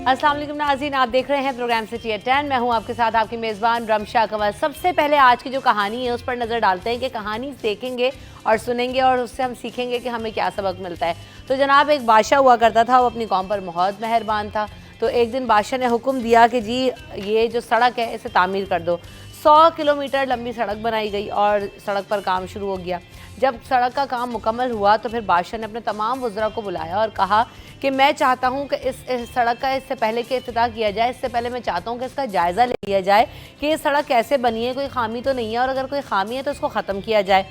अस्सलाम वालेकुम नाज़रीन, आप देख रहे हैं प्रोग्राम सिटी एट 10। मैं हूं आपके साथ आपकी मेज़बान रमशा कंवल। सबसे पहले आज की जो कहानी है उस पर नज़र डालते हैं कि कहानी देखेंगे और सुनेंगे और उससे हम सीखेंगे कि हमें क्या सबक मिलता है। तो जनाब, एक बादशाह हुआ करता था, वो अपनी कौम पर बहुत मेहरबान था। तो एक दिन बादशाह ने हुक्म दिया कि जी ये जो सड़क है इसे तामीर कर दो। 100 किलोमीटर लंबी सड़क बनाई गई और सड़क पर काम शुरू हो गया। जब सड़क का काम मुकम्मल हुआ तो फिर बादशाह ने अपने तमाम वज़रा को बुलाया और कहा कि मैं चाहता हूं कि इस सड़क का इससे पहले कि इफ्तिताह किया जाए, इससे पहले मैं चाहता हूं कि इसका जायज़ा ले लिया जाए कि ये सड़क कैसे बनी है, कोई खामी तो नहीं है, और अगर कोई खामी है तो उसको ख़त्म किया जाए।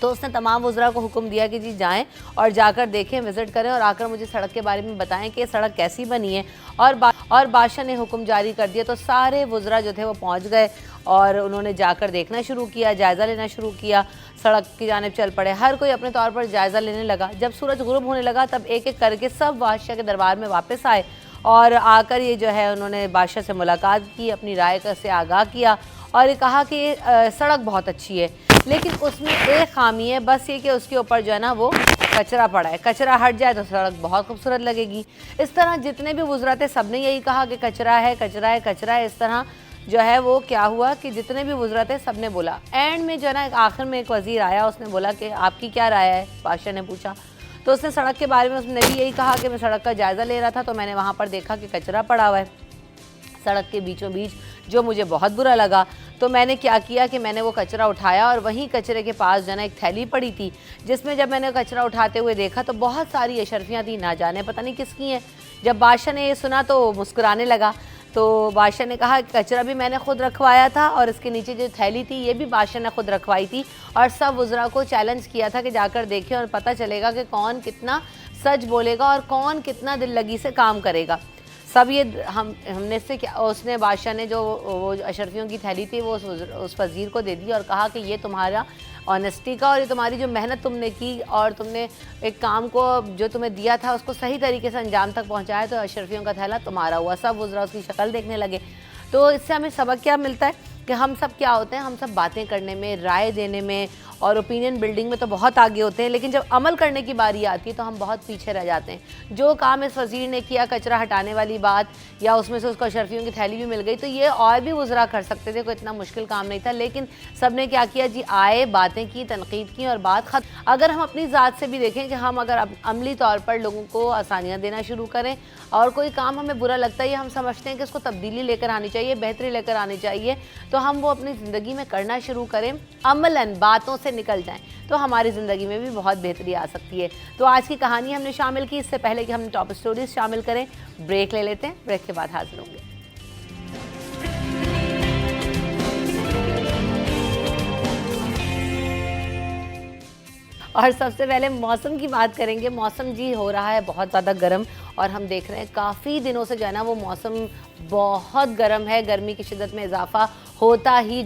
तो उसने तमाम वज़रा को हुक्म दिया कि जी जाएं और जाकर देखें, विज़िट करें और आकर मुझे सड़क के बारे में बताएं कि ये सड़क कैसी बनी है। और बादशाह ने हुक्म जारी कर दिया। तो सारे वज़रा जो थे वो पहुंच गए और उन्होंने जाकर देखना शुरू किया, जायज़ा लेना शुरू किया, सड़क की जानिब चल पड़े। हर कोई अपने तौर पर जायज़ा लेने लगा। जब सूरज गुरूब होने लगा तब एक एक करके सब बादशाह के दरबार में वापस आए और आकर ये जो है उन्होंने बादशाह से मुलाकात की, अपनी राय से आगाह किया और ये कहा कि सड़क बहुत अच्छी है, लेकिन उसमें एक खामी है, बस ये कि उसके ऊपर जो है ना वो कचरा पड़ा है। कचरा हट जाए तो सड़क बहुत खूबसूरत लगेगी। इस तरह जितने भी वज़रा थे सब ने यही कहा कि कचरा है, कचरा है, कचरा है। इस तरह जो है वो क्या हुआ कि जितने भी वज़रा थे सब ने बोला। एंड में जो है ना आखिर में एक वज़ीर आया, उसने बोला कि आपकी क्या राय है, बादशाह ने पूछा। तो उसने सड़क के बारे में उसने भी यही कहा कि मैं सड़क का जायज़ा ले रहा था तो मैंने वहाँ पर देखा कि कचरा पड़ा हुआ है सड़क के बीचों बीच, जो मुझे बहुत बुरा लगा। तो मैंने क्या किया कि मैंने वो कचरा उठाया और वहीं कचरे के पास जो है ना एक थैली पड़ी थी, जिसमें जब मैंने कचरा उठाते हुए देखा तो बहुत सारी अशरफियाँ थी, ना जाने पता नहीं किसकी हैं। जब बादशाह ने ये सुना तो मुस्कुराने लगा। तो बादशाह ने कहा कचरा भी मैंने खुद रखवाया था और इसके नीचे जो थैली थी ये भी बादशाह ने खुद रखवाई थी, और सब वज़रा को चैलेंज किया था कि जाकर देखें और पता चलेगा कि कौन कितना सच बोलेगा और कौन कितना दिल लगी से काम करेगा। सब ये हमने से क्या, उसने बादशाह ने जो वो अशरफियों की थैली थी वो उस वज़ीर को दे दी और कहा कि ये तुम्हारा ऑनेस्टी का और ये तुम्हारी जो मेहनत तुमने की और तुमने एक काम को जो तुम्हें दिया था उसको सही तरीके से अंजाम तक पहुंचाया, तो अशरफियों का थैला तुम्हारा हुआ। सब वज़रा उसकी शक्ल देखने लगे। तो इससे हमें सबक क्या मिलता है कि हम सब क्या होते हैं, हम सब बातें करने में, राय देने में और ओपिनियन बिल्डिंग में तो बहुत आगे होते हैं, लेकिन जब अमल करने की बारी आती है तो हम बहुत पीछे रह जाते हैं। जो काम इस वज़ीर ने किया, कचरा हटाने वाली बात, या उसमें से उसको अशरफियों की थैली भी मिल गई, तो ये और भी वज़रा कर सकते थे, कोई इतना मुश्किल काम नहीं था। लेकिन सब ने क्या किया जी, आए, बातें की, तनकीद की और बात ख़त्म। अगर हम अपनी ज़ात से भी देखें कि हम अगर अमली तौर पर लोगों को आसानियाँ देना शुरू करें और कोई काम हमें बुरा लगता है, हम समझते हैं कि उसको तब्दीली लेकर आनी चाहिए, बेहतरी लेकर आनी चाहिए, तो हम वो अपनी ज़िंदगी में करना शुरू करें, अमलन बातों से निकल जाएं, तो हमारी ज़िंदगी में भी बहुत बेहतरी आ सकती है। तो आज की कहानी हमने शामिल की। इससे पहले कि हम टॉप स्टोरीज शामिल करें, ब्रेक ले लेते हैं, ब्रेक के बाद हाजिर होंगे। और सबसे पहले मौसम की बात करेंगे। मौसम जी हो रहा है बहुत ज़्यादा गर्म और हम देख रहे हैं काफ़ी दिनों से जो है ना वो मौसम बहुत गर्म है। गर्मी की शिद्दत में इजाफा होता ही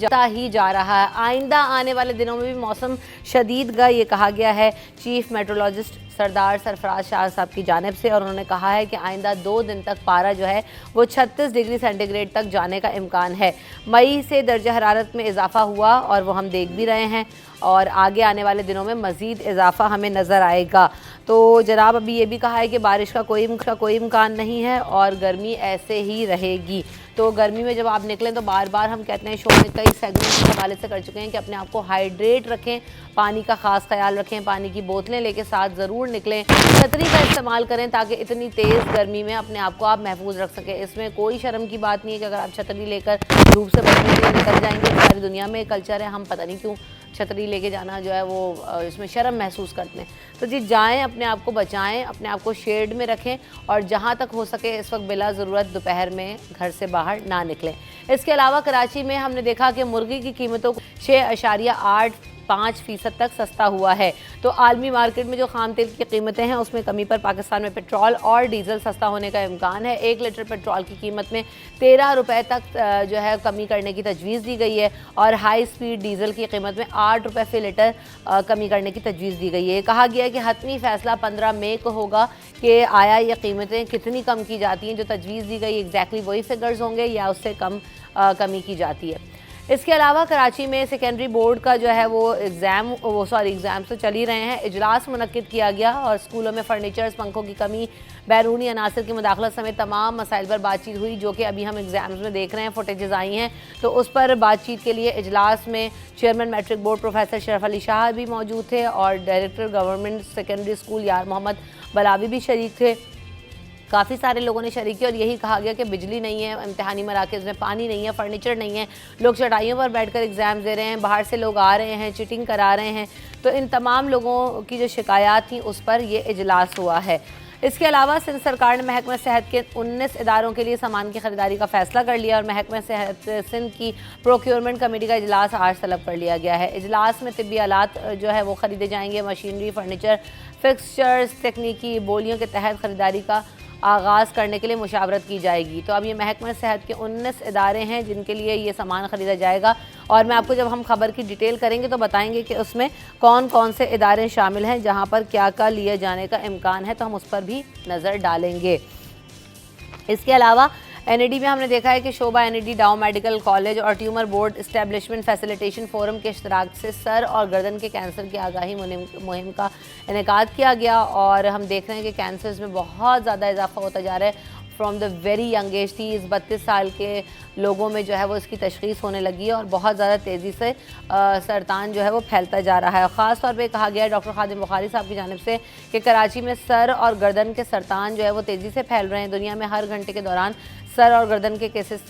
जा रहा है। आइंदा आने वाले दिनों में भी मौसम शदीद का ये कहा गया है चीफ मेट्रोलॉजिस्ट सरदार सरफराज शाह साहब की जानिब से, और उन्होंने कहा है कि आइंदा 2 दिन तक पारा जो है वो 36 डिग्री सेंटीग्रेड तक जाने का इम्कान है। मई से दर्जा हरारत में इजाफा हुआ और वो हम देख भी रहे हैं, और आगे आने वाले दिनों में मज़ीद इजाफा हमें नज़र आएगा। तो जनाब अभी ये भी कहा है कि बारिश का कोई इम्कान नहीं है और गर्मी ऐसे ही रहेगी। तो गर्मी में जब आप निकलें तो बार बार हम कहते हैं, शो में कई सेगमेंट के हवाले से कर चुके हैं कि अपने आप को हाइड्रेट रखें, पानी का ख़ास ख्याल रखें, पानी की बोतलें लेके साथ ज़रूर निकलें, छतरी का इस्तेमाल करें ताकि इतनी तेज़ गर्मी में अपने आप को आप महफूज रख सकें। इसमें कोई शर्म की बात नहीं है कि अगर आप छतरी लेकर धूप से बचने के लिए निकल जाएंगे। सारी दुनिया में कल्चर है, हम पता नहीं क्यों छतरी लेके जाना जो है वो इसमें शर्म महसूस करते हैं। तो जी जाएं, अपने आप को बचाएं, अपने आप को शेड में रखें और जहां तक हो सके इस वक्त बिला ज़रूरत दोपहर में घर से बाहर ना निकलें। इसके अलावा कराची में हमने देखा कि मुर्गी की कीमतों को 6.85% तक सस्ता हुआ है। तो आलमी मार्केट में जो खाम तेल की कीमतें हैं उसमें कमी पर पाकिस्तान में पेट्रोल और डीजल सस्ता होने का इम्कान है। 1 लीटर पेट्रोल की कीमत में 13 रुपये तक जो है कमी करने की तजवीज़ दी गई है और हाई स्पीड डीजल की कीमत में 8 रुपये फ़ी लीटर कमी करने की तजवीज़ दी गई है। कहा गया है कि हतमी फ़ैसला 15 मई को होगा कि आया ये कीमतें कितनी कम की जाती हैं। जो तजवीज़ दी गई एग्जैक्टली वही फिगर्स होंगे या उससे कम कमी की जाती है। इसके अलावा कराची में सेकेंडरी बोर्ड का जो है वो एग्ज़ाम तो चल ही रहे हैं। इजलास मुनक्किद किया गया और स्कूलों में फर्नीचर्स, पंखों की कमी, बैरूनी अनासर की मुदाखलत समेत तमाम मसाइल पर बातचीत हुई, जो कि अभी हम एग्ज़ाम्स में देख रहे हैं, फुटेजेस आई हैं। तो उस पर बातचीत के लिए इजलास में chairman matric board professor Sharaf Ali Shah भी मौजूद थे और डायरेक्टर गवर्नमेंट सेकेंडरी स्कूल यार मोहम्मद बलावी भी शरीक थे। काफ़ी सारे लोगों ने शरीक की और यही कहा गया कि बिजली नहीं है, इम्तिहानी मराकज़ में पानी नहीं है, फर्नीचर नहीं है, लोग चटाइयों पर बैठकर एग्ज़ाम दे रहे हैं, बाहर से लोग आ रहे हैं, चीटिंग करा रहे हैं। तो इन तमाम लोगों की जो शिकायत थी उस पर यह इजलास हुआ है। इसके अलावा सिंध सरकार ने महकमा सेहत के 19 इदारों के लिए सामान की खरीदारी का फैसला कर लिया और महकमा सेहत सिंध की प्रोक्योरमेंट कमेटी का इजलास आज तलब कर लिया गया है। इजलास में तिब्बी आलात जो है वो ख़रीदे जाएंगे, मशीनरी, फर्नीचर, फिक्सचर्स, तकनीकी बोलियों के तहत ख़रीदारी का आगाज़ करने के लिए मुशावरत की जाएगी। तो अब ये महकमा सेहत के 19 इदारे हैं जिनके लिए ये सामान ख़रीदा जाएगा और मैं आपको जब हम खबर की डिटेल करेंगे तो बताएंगे कि उसमें कौन कौन से इदारे शामिल हैं जहाँ पर क्या क्या लिए जाने का इम्कान है, तो हम उस पर भी नज़र डालेंगे। इसके अलावा एनईडी में हमने देखा है कि शोबा एनईडी, डाउ मेडिकल कॉलेज और tumour board establishment facilitation forum के इश्तराक से सर और गर्दन के कैंसर की आगाही मुहिम का इनेकाद किया गया और हम देख रहे हैं कि कैंसर्स में बहुत ज़्यादा इजाफा होता जा रहा है। From the very young age, 30-32 साल के लोगों में जो है वो इसकी तशख़ीस होने लगी है और बहुत ज़्यादा तेज़ी से सरतान जो है वो फैलता जा रहा है। ख़ास तौर पे कहा गया है डॉक्टर खादिम बुखारी साहब की जानिब से कि कराची में सर और गर्दन के सरतान जो है वो तेज़ी से फैल रहे हैं। दुनिया में हर घंटे के दौरान सर और गर्दन के केसेस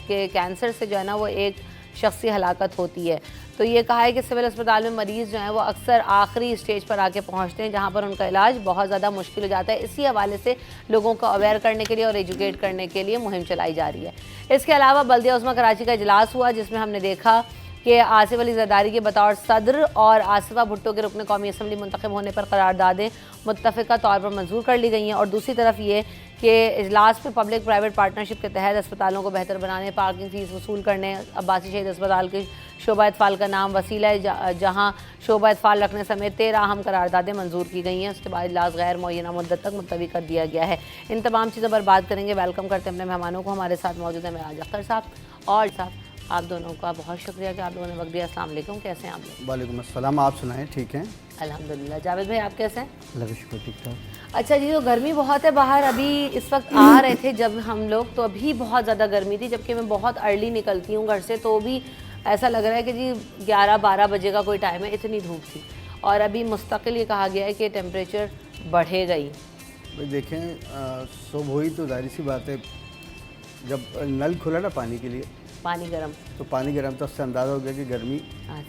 के कैंसर से जो है ना वो एक शख्सी हलाकत होती है। तो ये कहा है कि सिविल अस्पताल में मरीज़ जो हैं वो अक्सर आखिरी स्टेज पर आके पहुंचते हैं जहां पर उनका इलाज बहुत ज़्यादा मुश्किल हो जाता है। इसी हवाले से लोगों को अवेयर करने के लिए और एजुकेट करने के लिए मुहिम चलाई जा रही है। इसके अलावा बल्दिया उस्मा कराची का इजलास हुआ जिसमें हमने देखा कि आसिफ अली जरदारी के बतौर सदर और आसिफा भुट्टो के रुकन कौमी असम्बली मुंतखब होने पर करारदादें मुत्तफ़िका तौर पर मंजूर कर ली गई हैं और दूसरी तरफ ये कि इजलास में पब्लिक प्राइवेट पार्टनरशिप के तहत अस्पतालों को बेहतर बनाने, पार्किंग फ़ीस वसूल करने, अब्बासी शहीद अस्पताल के शोबा इत्फ़ाल का नाम वसीला है जहाँ शोबा इत्फ़ाल रखने समेत 13 अहम करारदादें मंजूर की गई हैं। उसके बाद इजलास गैर मुअय्यना मुद्दत तक मुलतवी कर दिया गया है। इन तमाम चीज़ों पर बात करेंगे। वेलकम करते हैं अपने मेहमानों को। हमारे साथ मौजूद है मेराज अख्तर साहब और साहब आप दोनों का बहुत शुक्रिया कि आप लोगों ने वक्त दिया। अस्सलाम वालेकुम, कैसे हैं आप लोग? वालेकुम अस्सलाम, आप सुनाएं? ठीक हैं अल्हम्दुलिल्लाह। जावेद भाई आप कैसे हैं? अल्लाह का शुक्र, ठीक ठाक। अच्छा जी, तो गर्मी बहुत है बाहर। अभी इस वक्त आ रहे थे जब हम लोग तो अभी बहुत ज़्यादा गर्मी थी, जबकि मैं बहुत अर्ली निकलती हूँ घर से, तो भी ऐसा लग रहा है कि जी 11-12 बजे का कोई टाइम है, इतनी धूप थी। और अभी मुस्तकिल ये कहा गया है कि टेम्परेचर बढ़ेगा ही। भाई देखें, सुबह हुई तो जाहिर सी बात है जब नल खुला ना पानी के लिए, पानी गर्म, तो पानी गर्म था, उससे अंदाज़ा हो गया कि गर्मी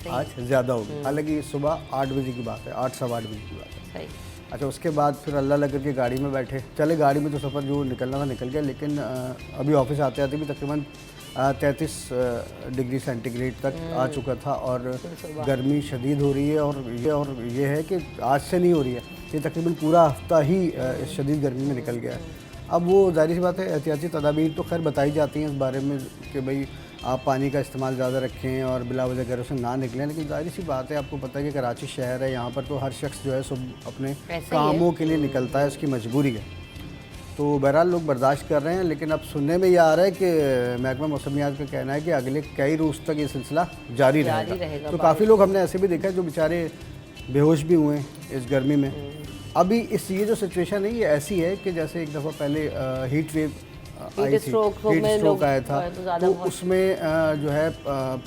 आज ज़्यादा होगी। हालांकि सुबह 8 बजे की बात है, 8-8:15 बजे की बात है। सही। अच्छा, उसके बाद फिर अल्लाह लग करके गाड़ी में बैठे, चले गाड़ी में तो सफ़र जो निकलना था निकल गया, लेकिन अभी ऑफिस आते आते भी तकरीबन 33 डिग्री सेंटीग्रेड तक आ चुका था और गर्मी शदीद हो रही है। और ये है कि आज से नहीं हो रही है, ये तकरीबन पूरा हफ्ता ही इस शदीद गर्मी में निकल गया है। अब वो जाहिर सी बात है, एहतियाती तदाबीर तो खैर बताई जाती हैं इस बारे में कि भाई आप पानी का इस्तेमाल ज़्यादा रखें और बिला वजह घरों से ना निकलें, लेकिन जाहिर सी बात है आपको पता है कि कराची शहर है, यहाँ पर तो हर शख्स जो है सब अपने कामों के लिए निकलता है, उसकी मजबूरी है। तो बहरहाल लोग बर्दाश्त कर रहे हैं, लेकिन अब सुनने में ये आ रहा है कि महकमा मौसमियात का कहना है कि अगले कई रोज़ तक ये सिलसिला जारी रहेगा। तो काफ़ी लोग हमने ऐसे भी देखा है जो बेचारे बेहोश भी हुए इस गर्मी में। अभी ये जो सिचुएशन है ये ऐसी है कि जैसे एक दफ़ा पहले हीट वेव आई थी, हीट स्ट्रोक आया था, तो उसमें जो है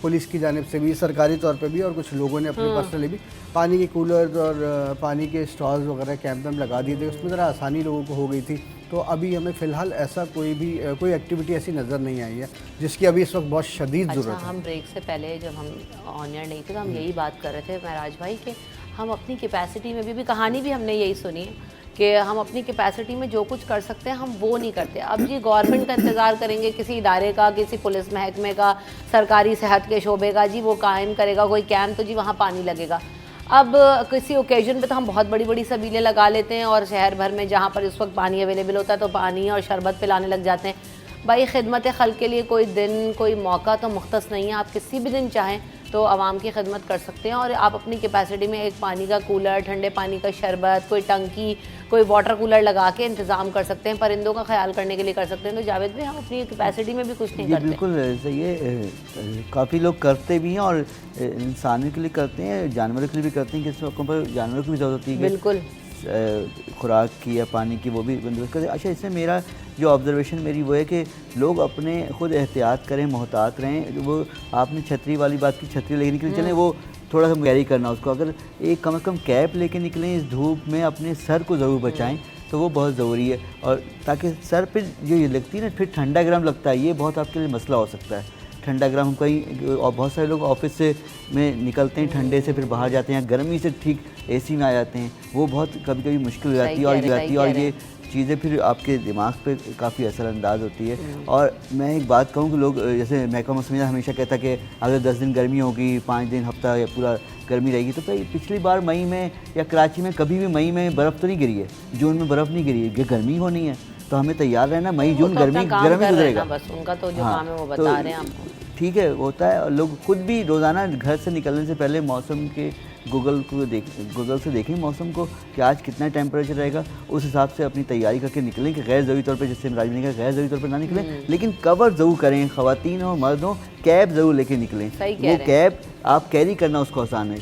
पुलिस की जानिब से भी, सरकारी तौर पे भी, और कुछ लोगों ने अपने पर्सनली भी पानी के कूलर और पानी के स्टॉल्स वगैरह कैंप में लगा दिए थे। उसमें ज़रा आसानी लोगों को हो गई थी। तो अभी हमें फ़िलहाल ऐसा कोई एक्टिविटी ऐसी नज़र नहीं आई है जिसकी अभी इस वक्त बहुत शदीद ज़रूरत है। हम ब्रेक से पहले जब हम ऑन एयर नहीं थे तो हम यही बात कर रहे थे महराज भाई कि हम अपनी कैपेसिटी में भी कहानी भी हमने यही सुनी है कि हम अपनी कैपेसिटी में जो कुछ कर सकते हैं हम वो नहीं करते। अब जी गवर्नमेंट का इंतज़ार करेंगे, किसी इदारे का, किसी पुलिस महकमे का, सरकारी सेहत के शोबे का, जी वो कायम करेगा कोई कैंप, तो जी वहाँ पानी लगेगा। अब किसी ओकेजन पे तो हम बहुत बड़ी बड़ी सबीलें लगा लेते हैं और शहर भर में जहाँ पर इस वक्त पानी अवेलेबल होता है तो पानी और शरबत पिलाने लग जाते हैं। भाई खिदमत खल्क के लिए कोई दिन, कोई मौका तो मुख्तस नहीं है। आप किसी भी दिन चाहें तो आवाम की खिदमत कर सकते हैं और आप अपनी कैपेसिटी में एक पानी का कूलर, ठंडे पानी का शरबत, कोई टंकी, कोई वाटर कूलर लगा के इंतजाम कर सकते हैं, परिंदों का ख्याल करने के लिए कर सकते हैं। तो जावेद भाई हम अपनी कैपेसिटी में भी कुछ नहीं ये करते। बिल्कुल सही है, काफ़ी लोग करते भी हैं और इंसानों के लिए करते हैं, जानवरों के लिए भी करते हैं। किस मौक़ों पर जानवरों की भी ज़रूरत होती है, बिल्कुल खुराक की या पानी की, वो भी बंदोबस्त करते हैं। अच्छा, इसमें मेरा जो ऑब्जर्वेशन मेरी वो है कि लोग अपने खुद एहतियात करें, मोहतात रहें। वो आपने छतरी वाली बात की, छतरी लेके निकले चलें, वो थोड़ा सा कैरी करना उसको, अगर एक कम से कम कैप लेके निकलें इस धूप में, अपने सर को ज़रूर बचाएं, तो वो बहुत ज़रूरी है। और ताकि सर पे जो ये लगती है ना, फिर ठंडा गर्म लगता है, ये बहुत आपके लिए मसला हो सकता है। ठंडा गर्म, हम कहीं और बहुत सारे लोग ऑफिस से में निकलते हैं ठंडे से, फिर बाहर जाते हैं, गर्मी से ठीक एसी में आ जाते हैं, वो बहुत कभी कभी मुश्किल हो जाती है। और ये चीज़ें फिर आपके दिमाग पे काफ़ी असरअंदाज होती है। और मैं एक बात कहूँ कि लोग, जैसे महकमा मौसमियात हमेशा कहता है कि अगर 10 दिन गर्मी होगी, 5 दिन हफ्ता या पूरा गर्मी रहेगी, तो भाई पिछली बार मई में या कराची में कभी भी मई में बर्फ़ तो नहीं गिरी है, जून में बर्फ़ नहीं गिरी है, ये गर्मी होनी है, तो हमें तैयार रहना। मई जून गर्मी गुजरेगा, बस उनका तो जो काम है वो बता रहे हैं आपको। ठीक है, होता है। और लोग खुद भी रोज़ाना घर से निकलने से पहले मौसम के गूगल से देखें मौसम को कि आज कितना टेम्परेचर रहेगा, उस हिसाब से अपनी तैयारी करके निकलें कि गैर ज़रूरी तौर पे, जिससे राजवी ने कहा गैर ज़रूरी तौर पे ना निकलें, लेकिन कवर ज़रूर करें। ख़वातीन हो मर्द हो, कैप ज़रूर लेके निकलें। वो कैप आप कैरी करना उसको आसान है,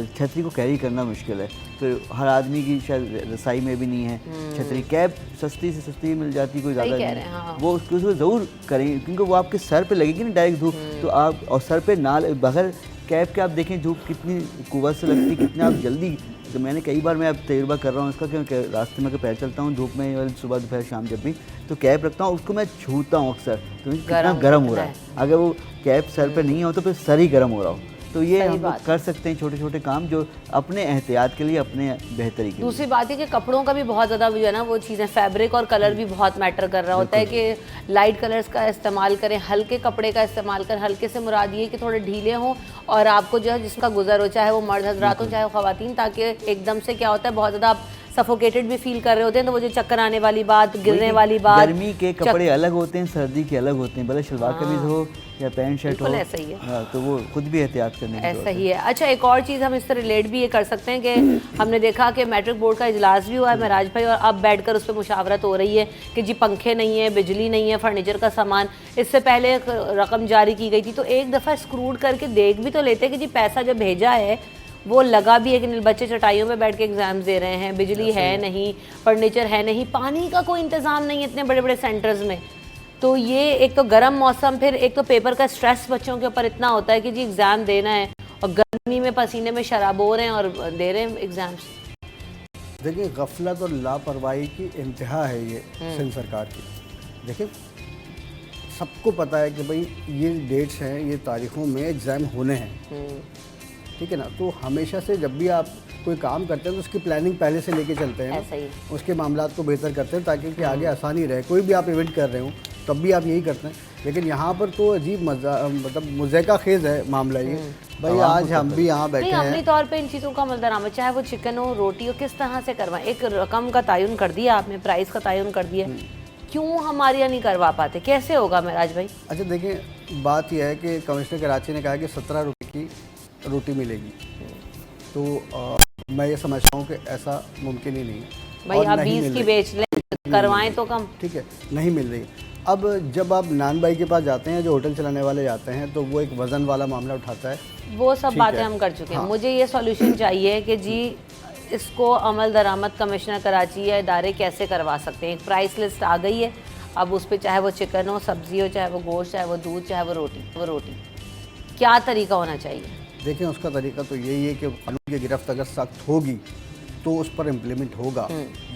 छतरी को कैरी करना मुश्किल है। फिर हर आदमी की शायद रसाई में भी नहीं है छतरी। कैप सस्ती से सस्ती मिल जाती, कोई ज़्यादा नहीं, हाँ। वो उसको ज़रूर करें, क्योंकि वो आपके सर पे लगेगी ना डायरेक्ट धूप, तो आप और सर पे ना बगैर कैप के आप देखें धूप कितनी कुव्वत से लगती, कितना आप जल्दी। तो मैंने कई बार, मैं अब तजुर्बा कर रहा हूँ इसका, क्योंकि रास्ते में पैर चलता हूँ धूप में, सुबह दोपहर शाम, जब भी तो कैप रखता हूँ, उसको मैं छूता हूँ अक्सर, तो कितना गर्म हो रहा है। अगर वो कैप सर पे नहीं हो तो फिर सर ही गर्म हो रहा हो। तो ये हम लोग कर सकते हैं छोटे छोटे काम जो अपने एहतियात के लिए, अपने बेहतरी के लिए। दूसरी बात है कि कपड़ों का भी बहुत ज़्यादा जो है ना, वो चीज़ें फैब्रिक और कलर भी बहुत मैटर कर रहा होता है कि लाइट कलर्स का इस्तेमाल करें, हल्के कपड़े का इस्तेमाल करें। हल्के से मुराद ये कि थोड़े ढीले हों और आपको जो है जिसका गुजर हो, चाहे वो मर्द हजरात हो चाहे वो ख़वातीन, ताकि एकदम से क्या होता है बहुत ज़्यादा आप सफोकेटेड भी फील कर रहे होते हैं, तो वो जो चक्कर आने वाली बात, गिरने वाली बात। गर्मी के कपड़े अलग होते हैं, सर्दी के अलग होते हैं, भले शलवार कमीज हो या पैंट शर्ट हो, ऐसा ही है। तो वो खुद भी एहतियात करने की ऐसा ही है। अच्छा, एक और चीज़ हम इससे रिलेट भी ये कर सकते हैं कि हमने देखा कि मैट्रिक बोर्ड का इजलास भी हुआ है महराज भाई, और अब बैठकर उस पर मुशावरत हो रही है कि जी पंखे नहीं है, बिजली नहीं है, फर्नीचर का सामान। इससे पहले एक रकम जारी की गई थी, तो एक दफ़ा स्क्रूड करके देख भी तो लेते कि जी पैसा जो भेजा है वो लगा भी है कि बच्चे चटाइयों पे बैठ के एग्जाम्स दे रहे हैं, बिजली है नहीं, फर्नीचर है नहीं, पानी का कोई इंतज़ाम नहीं है इतने बड़े बड़े सेंटर्स में। तो ये एक तो गर्म मौसम, फिर एक तो पेपर का स्ट्रेस बच्चों के ऊपर इतना होता है कि जी एग्ज़ाम देना है, और गर्मी में पसीने में शराब हो रहे हैं और दे रहे हैं एग्ज़ाम्स। देखिए, गफलत और लापरवाही की इंतहा है ये सिंध सरकार की। देखिए, सबको पता है कि भाई ये डेट्स हैं, ये तारीखों में एग्ज़ाम होने हैं, ठीक है ना। तो हमेशा से जब भी आप कोई काम करते हैं तो उसकी प्लानिंग पहले से लेके चलते हैं, उसके मामलात को बेहतर करते हैं ताकि कि आगे आसानी रहे। कोई भी आप इवेंट कर रहे हो तब भी आप यही करते हैं, लेकिन यहाँ पर तो अजीब मतलब मुज़ैका खेज़ है मामला ये। भाई आज हम भी यहाँ बैठे हैं, अपनी तौर पे इन चीज़ों का अमल दरामद, चाहे वो चिकन हो, रोटी हो, किस तरह से करवाएं। एक रकम का तयन कर दिया आपने, प्राइस का तयन कर दिया, क्यों हमारे यहाँ नहीं करवा पाते, कैसे होगा महराज भाई? अच्छा देखिए, बात यह है कि कमिश्नर कराची ने कहा कि 17 रुपये की रोटी मिलेगी, तो मैं ये समझता हूँ कि ऐसा मुमकिन ही नहीं है। भाई आप 20 की बेच लें, करवाएं तो कम, ठीक है, नहीं मिल रही। अब जब आप नान भाई के पास जाते हैं, जो होटल चलाने वाले जाते हैं, तो वो एक वज़न वाला मामला उठाता है। वो सब बातें हम कर चुके हैं। मुझे ये सॉल्यूशन चाहिए कि जी इसको अमल दरामद कमिश्नर कराची या इदारे कैसे करवा सकते हैं। एक प्राइस लिस्ट आ गई है, अब उस पर चाहे वो चिकन हो, सब्ज़ी हो, चाहे वो गोश्त, चाहे वो दूध, चाहे वो रोटी, क्या तरीका होना चाहिए? देखिए, उसका तरीका तो यही है कि कानून की गिरफ्त अगर सख्त होगी तो उस पर इम्प्लीमेंट होगा,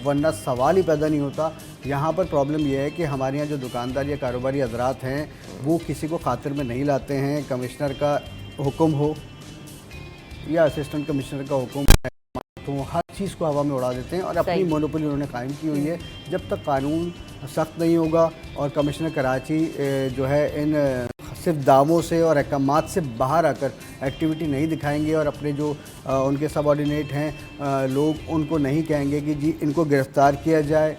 वरना सवाल ही पैदा नहीं होता। यहाँ पर प्रॉब्लम यह है कि हमारे यहाँ जो दुकानदार या कारोबारी हजरात हैं वो किसी को खातिर में नहीं लाते हैं। कमिश्नर का हुक्म हो या असिस्टेंट कमिश्नर का हुक्म है तो हर चीज़ को हवा में उड़ा देते हैं और अपनी मोनोपोली उन्होंने कायम की हुई है। जब तक कानून सख्त नहीं होगा और कमिश्नर कराची जो है इन सिर्फ दावों से और अहकामात से बाहर आकर एक्टिविटी नहीं दिखाएंगे और अपने जो उनके सबऑर्डिनेट हैं लोग उनको नहीं कहेंगे कि जी इनको गिरफ़्तार किया जाए,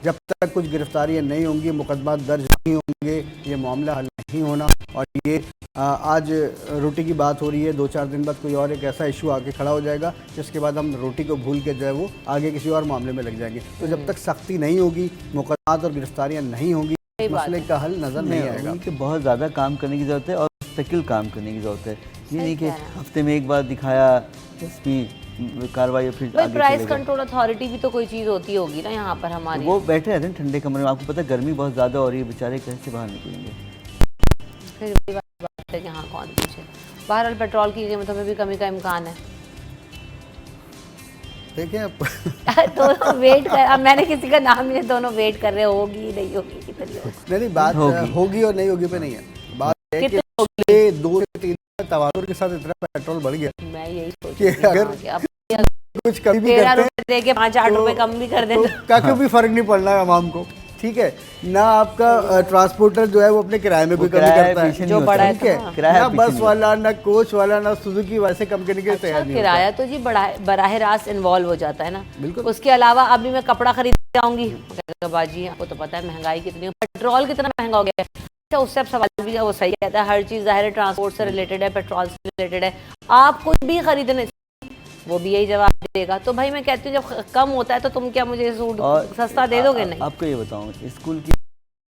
जब तक कुछ गिरफ्तारियाँ नहीं होंगी, मुकदमा दर्ज नहीं होंगे, ये मामला हल नहीं होना। और ये आज रोटी की बात हो रही है, 2-4 दिन बाद कोई और एक ऐसा इशू आके खड़ा हो जाएगा जिसके बाद हम रोटी को भूल के जो है वो आगे किसी और मामले में लग जाएंगे। तो जब तक सख्ती नहीं होगी, मुकदमात और गिरफ्तारियाँ नहीं होंगी, मसले का हल नज़र नहीं आएगा। कि बहुत ज़्यादा काम करने की ज़रूरत है और मुस्तकिल काम करने की ज़रूरत है। ये नहीं कि हफ्ते में एक बार दिखाया एसपी कार्रवाई फिर भाई प्राइस कंट्रोल अथॉरिटी भी तो कोई चीज़ होती होगी ना यहाँ पर हमारी। वो बैठे रहते हैं ठंडे कमरे में, आपको पता है गर्मी बहुत ज़्यादा हो रही है, बेचारे कैसे बाहर निकलेंगे। फिर वही बात है कि हाँ कौन पूछे। बहरहाल पेट्रोल की कीमतों में भी कमी का इम्कान है। देखें अब दोनों वेट कर, अब मैंने किसी का नाम नहीं, दोनों वेट कर रहे होगी नहीं होगी कितनी होगी। नहीं बात होगी और नहीं होगी पे नहीं है, बात है कि 2 से 3 तवातुर के साथ इतना पेट्रोल बढ़ गया। मैं यही सोच कि अगर कुछ कभी भी करते हैं दे के 5-8 रुपए कम भी कर देना तो क्या भी फर्क नहीं पड़ना है आवाम को, ठीक है ना। आपका ट्रांसपोर्टर जो है वो अपने किराए में भी कमी करता है, जो बड़ा है, ठीक है ना। बस वाला ना कोच वाला ना सुजुकी वैसे कम करने के लिए तैयार नहीं होता। किराया तो जी बराह रास्त इन्वॉल्व हो जाता है ना। बिल्कुल। उसके अलावा अभी मैं कपड़ा खरीद जाऊंगी, बाजी आपको तो पता है महंगाई कितनी है, पेट्रोल कितना महंगा हो गया है। अच्छा उससे अब सवाल भी वो सही कहता है, हर चीज़ ज़ाहिर है ट्रांसपोर्ट से रिलेटेड है, पेट्रोल से रिलेटेड है। आप कुछ भी खरीदने वो भी यही जवाब देगा। तो भाई मैं कहती हूँ जब कम होता है तो तुम क्या मुझे सूट सस्ता दे दोगे? नहीं। आपको ये बताऊँ, स्कूल की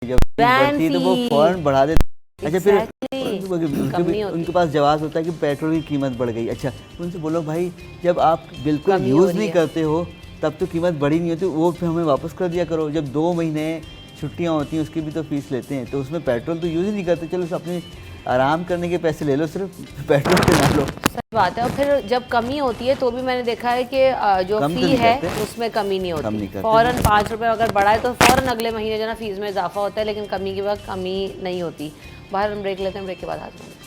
जब बढ़ती है तो वो फौरन बढ़ा देते। अच्छा फिर उनके पास जवाब होता है कि पेट्रोल की कीमत बढ़ गई। अच्छा उनसे बोलो भाई जब आप बिल्कुल यूज़ नहीं करते हो तब तो कीमत बढ़ी नहीं होती, वो फिर हमें वापस कर दिया करो। जब 2 महीने छुट्टियाँ होती हैं उसकी भी तो फीस लेते हैं, तो उसमें पेट्रोल तो यूज़ ही नहीं करते, चलो अपने आराम करने के पैसे ले लो, सिर्फ पेट्रोल पे ना लो। सही बात है। और फिर जब कमी होती है तो भी मैंने देखा है कि जो फी है उसमें कमी नहीं होती। फ़ौरन 5 रुपये अगर बढ़ा है तो फ़ौरन अगले महीने जो ना फीस में इजाफा होता है, लेकिन कमी के वक्त कमी नहीं होती। बाहर हम ब्रेक लेते हैं, ब्रेक के बाद हाजिर होंगे।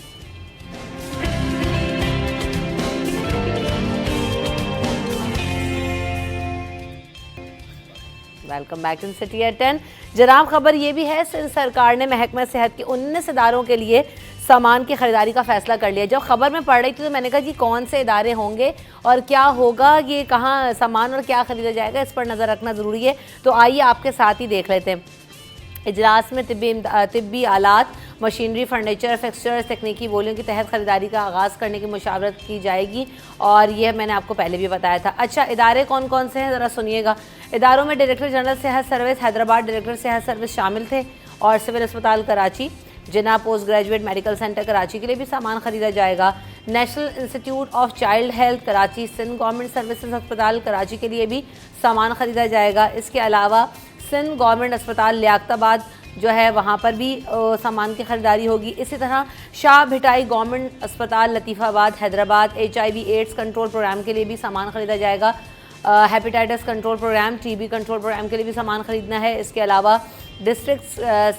Welcome back in city at 10। जनाब खबर ये भी है, सिंध सरकार ने महकमा सेहत के 19 इदारों के लिए सामान की खरीदारी का फैसला कर लिया। जब खबर में पढ़ रही थी तो मैंने कहा जी कौन से इदारे होंगे और क्या होगा, ये कहाँ सामान और क्या खरीदा जाएगा, इस पर नज़र रखना ज़रूरी है। तो आइए आपके साथ ही देख लेते हैं। इजलास में तिब्बी आलात, मशीनरी, फर्नीचर, फिक्सचर्स, तकनीकी बोलियों के तहत ख़रीदारी का आगाज़ करने की मुशावरत की जाएगी, और यह मैंने आपको पहले भी बताया था। अच्छा इदारे कौन कौन से हैं ज़रा सुनिएगा। इदारों में डायरेक्टर जनरल सेहत सर्विस हैदराबाद, डायरेक्टर सेहत सर्विस शामिल थे, और सिविल अस्पताल Karachi, Jinnah post graduate medical centre Karachi के लिए भी सामान ख़रीदा जाएगा। National institute of child health Karachi, Sindh government services अस्पताल कराची के लिए भी सामान ख़रीदा जाएगा। इसके अलावा सिंध गवर्नमेंट अस्पताल लियाकताबाद जो है वहाँ पर भी सामान की ख़रीदारी होगी। इसी तरह शाह भिटाई गवर्नमेंट अस्पताल Latifabad Hyderabad HIV AIDS control programme के लिए भी सामान ख़रीदा जाएगा। Hepatitis control programme, TB control programme के लिए भी सामान ख़रीदना है। इसके अलावा डिस्ट्रिक्ट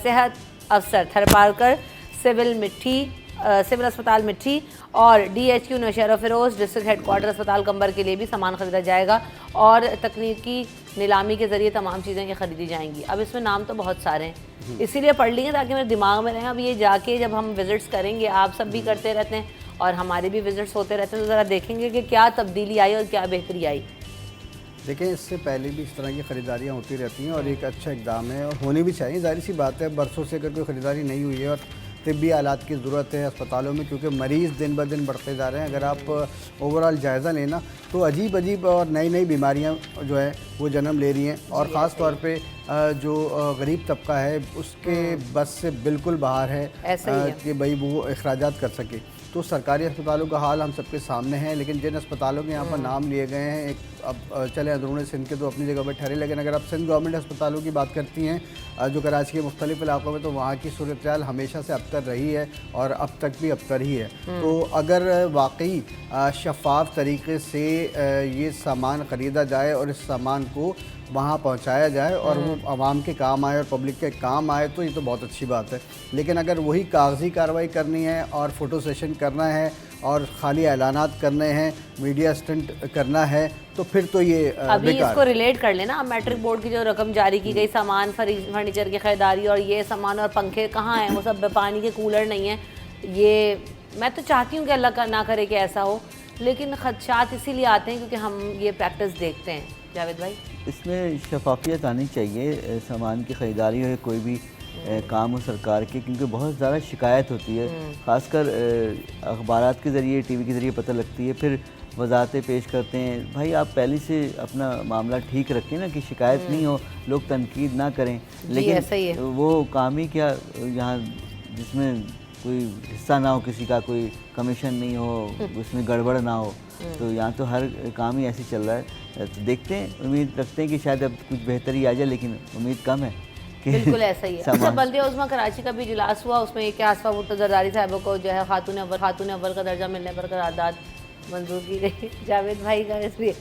सेहत अफसर थरपारकर सिविल अस्पताल मिट्टी और DHQ Naushahro Feroze district headquarter अस्पताल कंबर के लिए भी सामान ख़रीदा जाएगा, और तकनीकी नीलामी के ज़रिए तमाम चीज़ें ये ख़रीदी जाएंगी। अब इसमें नाम तो बहुत सारे हैं, इसीलिए पढ़ लिए ताकि मेरे दिमाग में रहें। अब ये जाके जब हम विज़िट्स करेंगे, आप सब भी करते रहते हैं और हमारे भी विज़िट्स होते रहते हैं, तो ज़रा देखेंगे कि क्या तब्दीली आई और क्या बेहतरी आई। देखें इससे पहले भी इस तरह की ख़रीदारियाँ होती रहती हैं और एक अच्छा इक़दाम है और होनी भी चाहिए। जाहिर सी बात है बरसों से अगर कोई ख़रीदारी नहीं हुई है और तिब्बी आलात की ज़रूरत है अस्पतालों में, क्योंकि मरीज़ दिन ब दिन बढ़ते जा रहे हैं। अगर आप ओवरऑल जायज़ा लेना तो अजीब अजीब और नई नई बीमारियां जो है वो जन्म ले रही हैं, और ख़ास तौर पे जो गरीब तबका है उसके बस से बिल्कुल बाहर है कि भाई वो अखराजात कर सके। तो सरकारी अस्पतालों का हाल हम सबके सामने है, लेकिन जिन अस्पतालों के यहाँ पर नाम लिए गए हैं, एक अब चले अंदरूनी सिंध के तो अपनी जगह पर ठहरे, लेकिन अगर आप सिंध गवर्नमेंट अस्पतालों की बात करती हैं जो कराची के मुख्तलिफ इलाकों में, तो वहाँ की सूरत हाल हमेशा से अबतर रही है और अब तक भी अबतर ही है। तो अगर वाकई शफाफ तरीके से ये सामान ख़रीदा जाए और इस सामान को वहाँ पहुँचाया जाए और वो आवाम के काम आए और पब्लिक के काम आए, तो ये तो बहुत अच्छी बात है। लेकिन अगर वही कागजी कार्रवाई करनी है और फ़ोटो सेशन करना है और ख़ाली ऐलानात करने हैं, मीडिया स्टंट करना है, तो फिर तो ये अभी इसको रिलेट कर लेना। अब मैट्रिक बोर्ड की जो रकम जारी की गई, सामान फर्नीचर की ख़रीदारी और ये सामान और पंखे कहाँ हैं, वो सब पानी के कूलर नहीं है। ये मैं तो चाहती हूँ कि अल्लाह ना करे कि ऐसा हो, लेकिन ख़दशात इसीलिए आते हैं क्योंकि हम ये प्रैक्टिस देखते हैं। जावेद भाई, इसमें शफाफियत आनी चाहिए, सामान की ख़रीदारी हो कोई भी काम हो सरकार के, क्योंकि बहुत ज़्यादा शिकायत होती है, ख़ासकर अखबारात के ज़रिए, टीवी के ज़रिए पता लगती है। फिर वजाहतें पेश करते हैं, भाई आप पहले से अपना मामला ठीक रखें ना, कि शिकायत नहीं हो, लोग तनकीद ना करें। लेकिन वो काम ही क्या यहाँ जिसमें कोई हिस्सा ना हो किसी का, कोई कमीशन नहीं हो, उसमें गड़बड़ ना हो, तो यहाँ तो हर काम ही ऐसे चल रहा है। तो देखते हैं, उम्मीद रखते हैं कि शायद अब कुछ बेहतरी आ जाए, लेकिन उम्मीद कम है। बिल्कुल ऐसा ही है। अच्छा, बल्दिया उज़्मा कराची का भी इजलास हुआ, उसमें एक आसफा भुट्टो जरदारी साहब को जो है खातून अव्वल का दर्जा मिलने पर करारदाद मंजूर की गई। जावेद भाई का इसलिए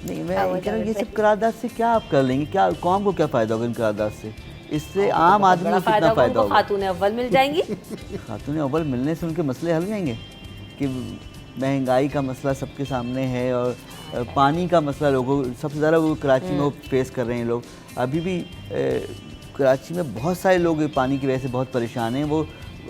नहीं, मैं कह रहा हूँ ये सब करारदाद से क्या आप कर लेंगे, क्या कौम को क्या फ़ायदा होगा इन करारदाद से? इससे आम आदमी को कितना फ़ायदा होगा? खातून अव्वल मिल जाएंगी। खातून अव्वल मिलने से उनके मसले हल जाएंगे, कि महंगाई का मसला सबके सामने है, और पानी का मसला लोगों सबसे ज़्यादा वो कराची में वो फेस कर रहे हैं लोग। अभी भी कराची में बहुत सारे लोग पानी की वजह से बहुत परेशान हैं। वो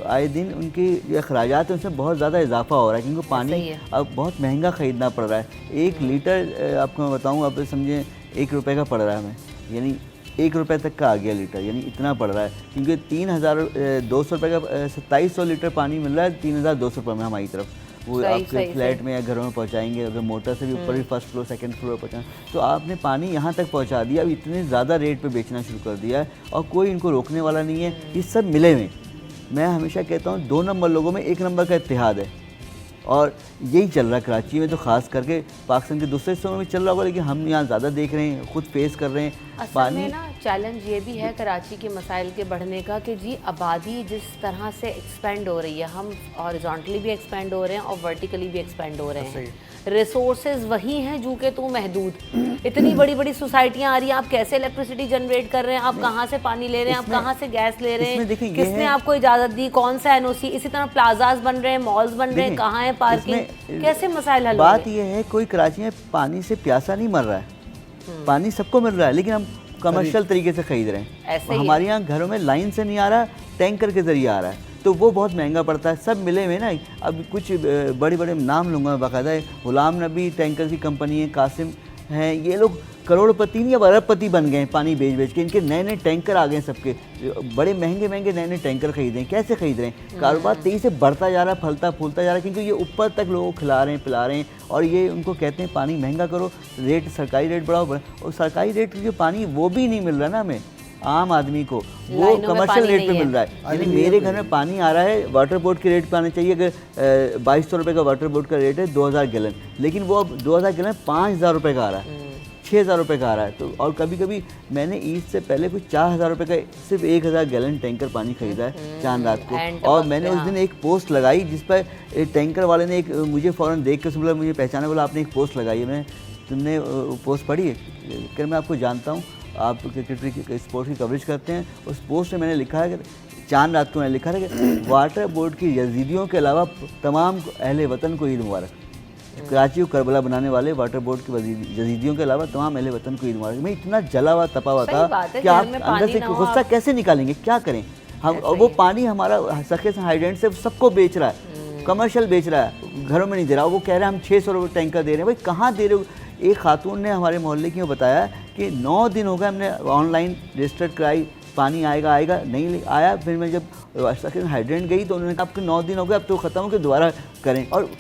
आए दिन उनके जो अखराजात हैं उसमें बहुत ज़्यादा इजाफा हो रहा है, क्योंकि पानी अब बहुत महंगा ख़रीदना पड़ रहा है। 1 लीटर आपको मैं बताऊँ, अब समझें 1 रुपये का पड़ रहा है हमें, यानी 1 रुपये तक का आ गया लीटर, यानी इतना पड़ रहा है। क्योंकि 3200 रुपये का 2700 लीटर पानी मिल रहा है 3200 रुपये में हमारी तरफ। वो आपके फ्लैट में या घरों में पहुंचाएंगे, अगर मोटर से भी ऊपर भी फर्स्ट फ्लोर सेकंड फ्लोर पहुंचाएं, तो आपने पानी यहाँ तक पहुंचा दिया, अब इतने ज़्यादा रेट पे बेचना शुरू कर दिया है, और कोई इनको रोकने वाला नहीं है। ये सब मिले हुए, मैं हमेशा कहता हूँ 2 नंबर लोगों में 1 नंबर का इत्तेहाद है, और यही चल रहा है कराची में, तो ख़ास करके पाकिस्तान के दूसरे हिस्सों में भी चल रहा होगा, लेकिन हम यहाँ ज़्यादा देख रहे हैं, खुद फेस कर रहे हैं। पानी ना चैलेंज ये भी है कराची के मसाइल के बढ़ने का, कि जी आबादी जिस तरह से एक्सपेंड हो रही है, हम हॉरिजॉन्टली भी एक्सपेंड हो रहे हैं और वर्टिकली भी एक्सपेंड हो रहे हैं। रिसोर्सेज वही हैं जो कि इतनी बड़ी बड़ी सोसाइटियाँ आ रही हैं, आप कैसे इलेक्ट्रिसिटी जनरेट कर रहे हैं, आप कहाँ से पानी ले रहे हैं, आप कहाँ से गैस ले रहे हैं, किसने आपको इजाज़त दी, कौन सा एनओसी। इसी तरह प्लाजाज बन रहे हैं, मॉल्स बन रहे हैं, कहाँ है पार्किंग, कैसे मसाइल हल? बात यह है, कोई कराची में पानी से प्यासा नहीं मर रहा है, पानी सबको मिल रहा है, लेकिन हम कमर्शियल तरीके से खरीद रहे हैं। हमारे यहाँ घरों में लाइन से नहीं आ रहा, टैंकर के ज़रिए आ रहा है, तो वो बहुत महंगा पड़ता है। सब मिले हुए ना, अब कुछ बड़े बड़े नाम लूँगा मैं बाकायदा, गुलाम नबी टैंकर की कंपनी है, कासिम हैं, ये लोग करोड़पति नहीं अब अरबपति बन गए हैं पानी बेच बेच के। इनके नए नए टैंकर आ गए, सबके बड़े महंगे महंगे नए नए टैंकर खरीदें। कैसे खरीद रहे हैं? कारोबार तेज़ी से बढ़ता जा रहा है, फलता फूलता जा रहा है, क्योंकि ये ऊपर तक लोगों को खिला रहे हैं, पिला रहे हैं, और ये उनको कहते हैं पानी महंगा करो, रेट सरकारी रेट बढ़ाओ, और सरकारी रेट जो पानी वो भी नहीं मिल रहा ना हमें आम आदमी को, वो कमर्शियल रेट पे मिल रहा है। यानी मेरे घर में पानी आ रहा है वाटर बोर्ड के रेट पे आना चाहिए, अगर 2200 रुपये का वाटर बोर्ड का रेट है 2000 गैलन, लेकिन वो अब 2000 गैलन 5000 रुपये का आ रहा है, 6000 रुपये का आ रहा है। तो और कभी कभी मैंने ईद से पहले कुछ 4000 रुपये का सिर्फ 1000 गैलन टैंकर पानी खरीदा है चांद रात को। और मैंने उस दिन एक पोस्ट लगाई जिस पर टैंकर वाले ने एक मुझे फ़ौरन देख के बोला, मुझे पहचाना, बोला आपने एक पोस्ट लगाई है, मैं तुमने पोस्ट पढ़ी है? कर मैं आपको जानता हूँ, आप क्रिकेट स्पोर्ट्स की कवरेज करते हैं। उस पोस्ट में मैंने लिखा है कि चांद रात को मैंने लिखा है कि वाटर बोर्ड की यजीदियों के अलावा तमाम अहले वतन को ईद मुबारक। कराची को करबला बनाने वाले वाटर बोर्ड के यजीदियों के अलावा तमाम अहले वतन को ईद मुबारक। मैं इतना जला हुआ तपा हुआ था कि आप अंदर से गुस्सा कैसे निकालेंगे, क्या करें हम? और वो पानी हमारा सखे से हाइड्रेंट से सबको बेच रहा है, कमर्शियल बेच रहा है, घरों में नहीं दे रहा। वो कह रहे हैं हम 600 रुपये टैंकर दे रहे हैं। भाई कहाँ दे रहे हो? एक खातून ने हमारे मोहल्ले की बताया कि 9 दिन हो गए हमने ऑनलाइन रजिस्टर कराई, पानी आएगा आएगा नहीं आया। फिर मैं जब हाइड्रेंट गई तो उन्होंने कहा आपके 9 दिन हो गए, अब तो ख़त्म हो गए, दोबारा करें। और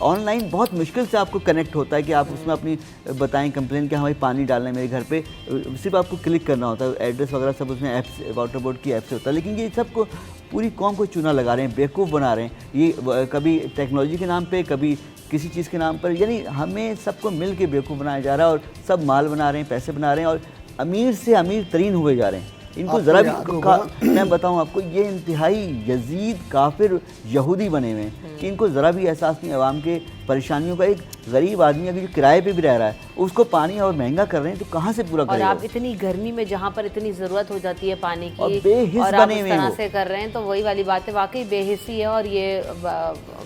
ऑनलाइन बहुत मुश्किल से आपको कनेक्ट होता है कि आप उसमें अपनी बताएं कंप्लेन कि हमारी पानी डालना है मेरे घर पे, सिर्फ आपको क्लिक करना होता है, एड्रेस वगैरह सब उसमें ऐप से, वाटर बोर्ड की ऐप से होता है। लेकिन ये सबको पूरी कौम को चूना लगा रहे हैं, बेवकूफ़ बना रहे हैं। ये कभी टेक्नोलॉजी के नाम पे, कभी किसी चीज़ के नाम पर, यानी हमें सबको मिल के बेवकूफ़ बनाया जा रहा है, और सब माल बना रहे हैं, पैसे बना रहे हैं, और अमीर से अमीर तरीन हुए जा रहे हैं। इनको ज़रा भी मैं बताऊं आपको, ये इंतहाई यजीद काफिर यहूदी बने हुए हैं कि इनको ज़रा भी एहसास नहीं आवाम के परेशानियों का। एक गरीब आदमी अगर जो किराए पे भी रह रहा है उसको पानी और महंगा कर रहे हैं, तो कहाँ से पूरा करेगा? और आप इतनी गर्मी में जहाँ पर इतनी ज़रूरत हो जाती है पानी की, और आप इस तरह से कर रहे हैं, तो वही वाली बात है, वाकई बेहिस्सी है। और ये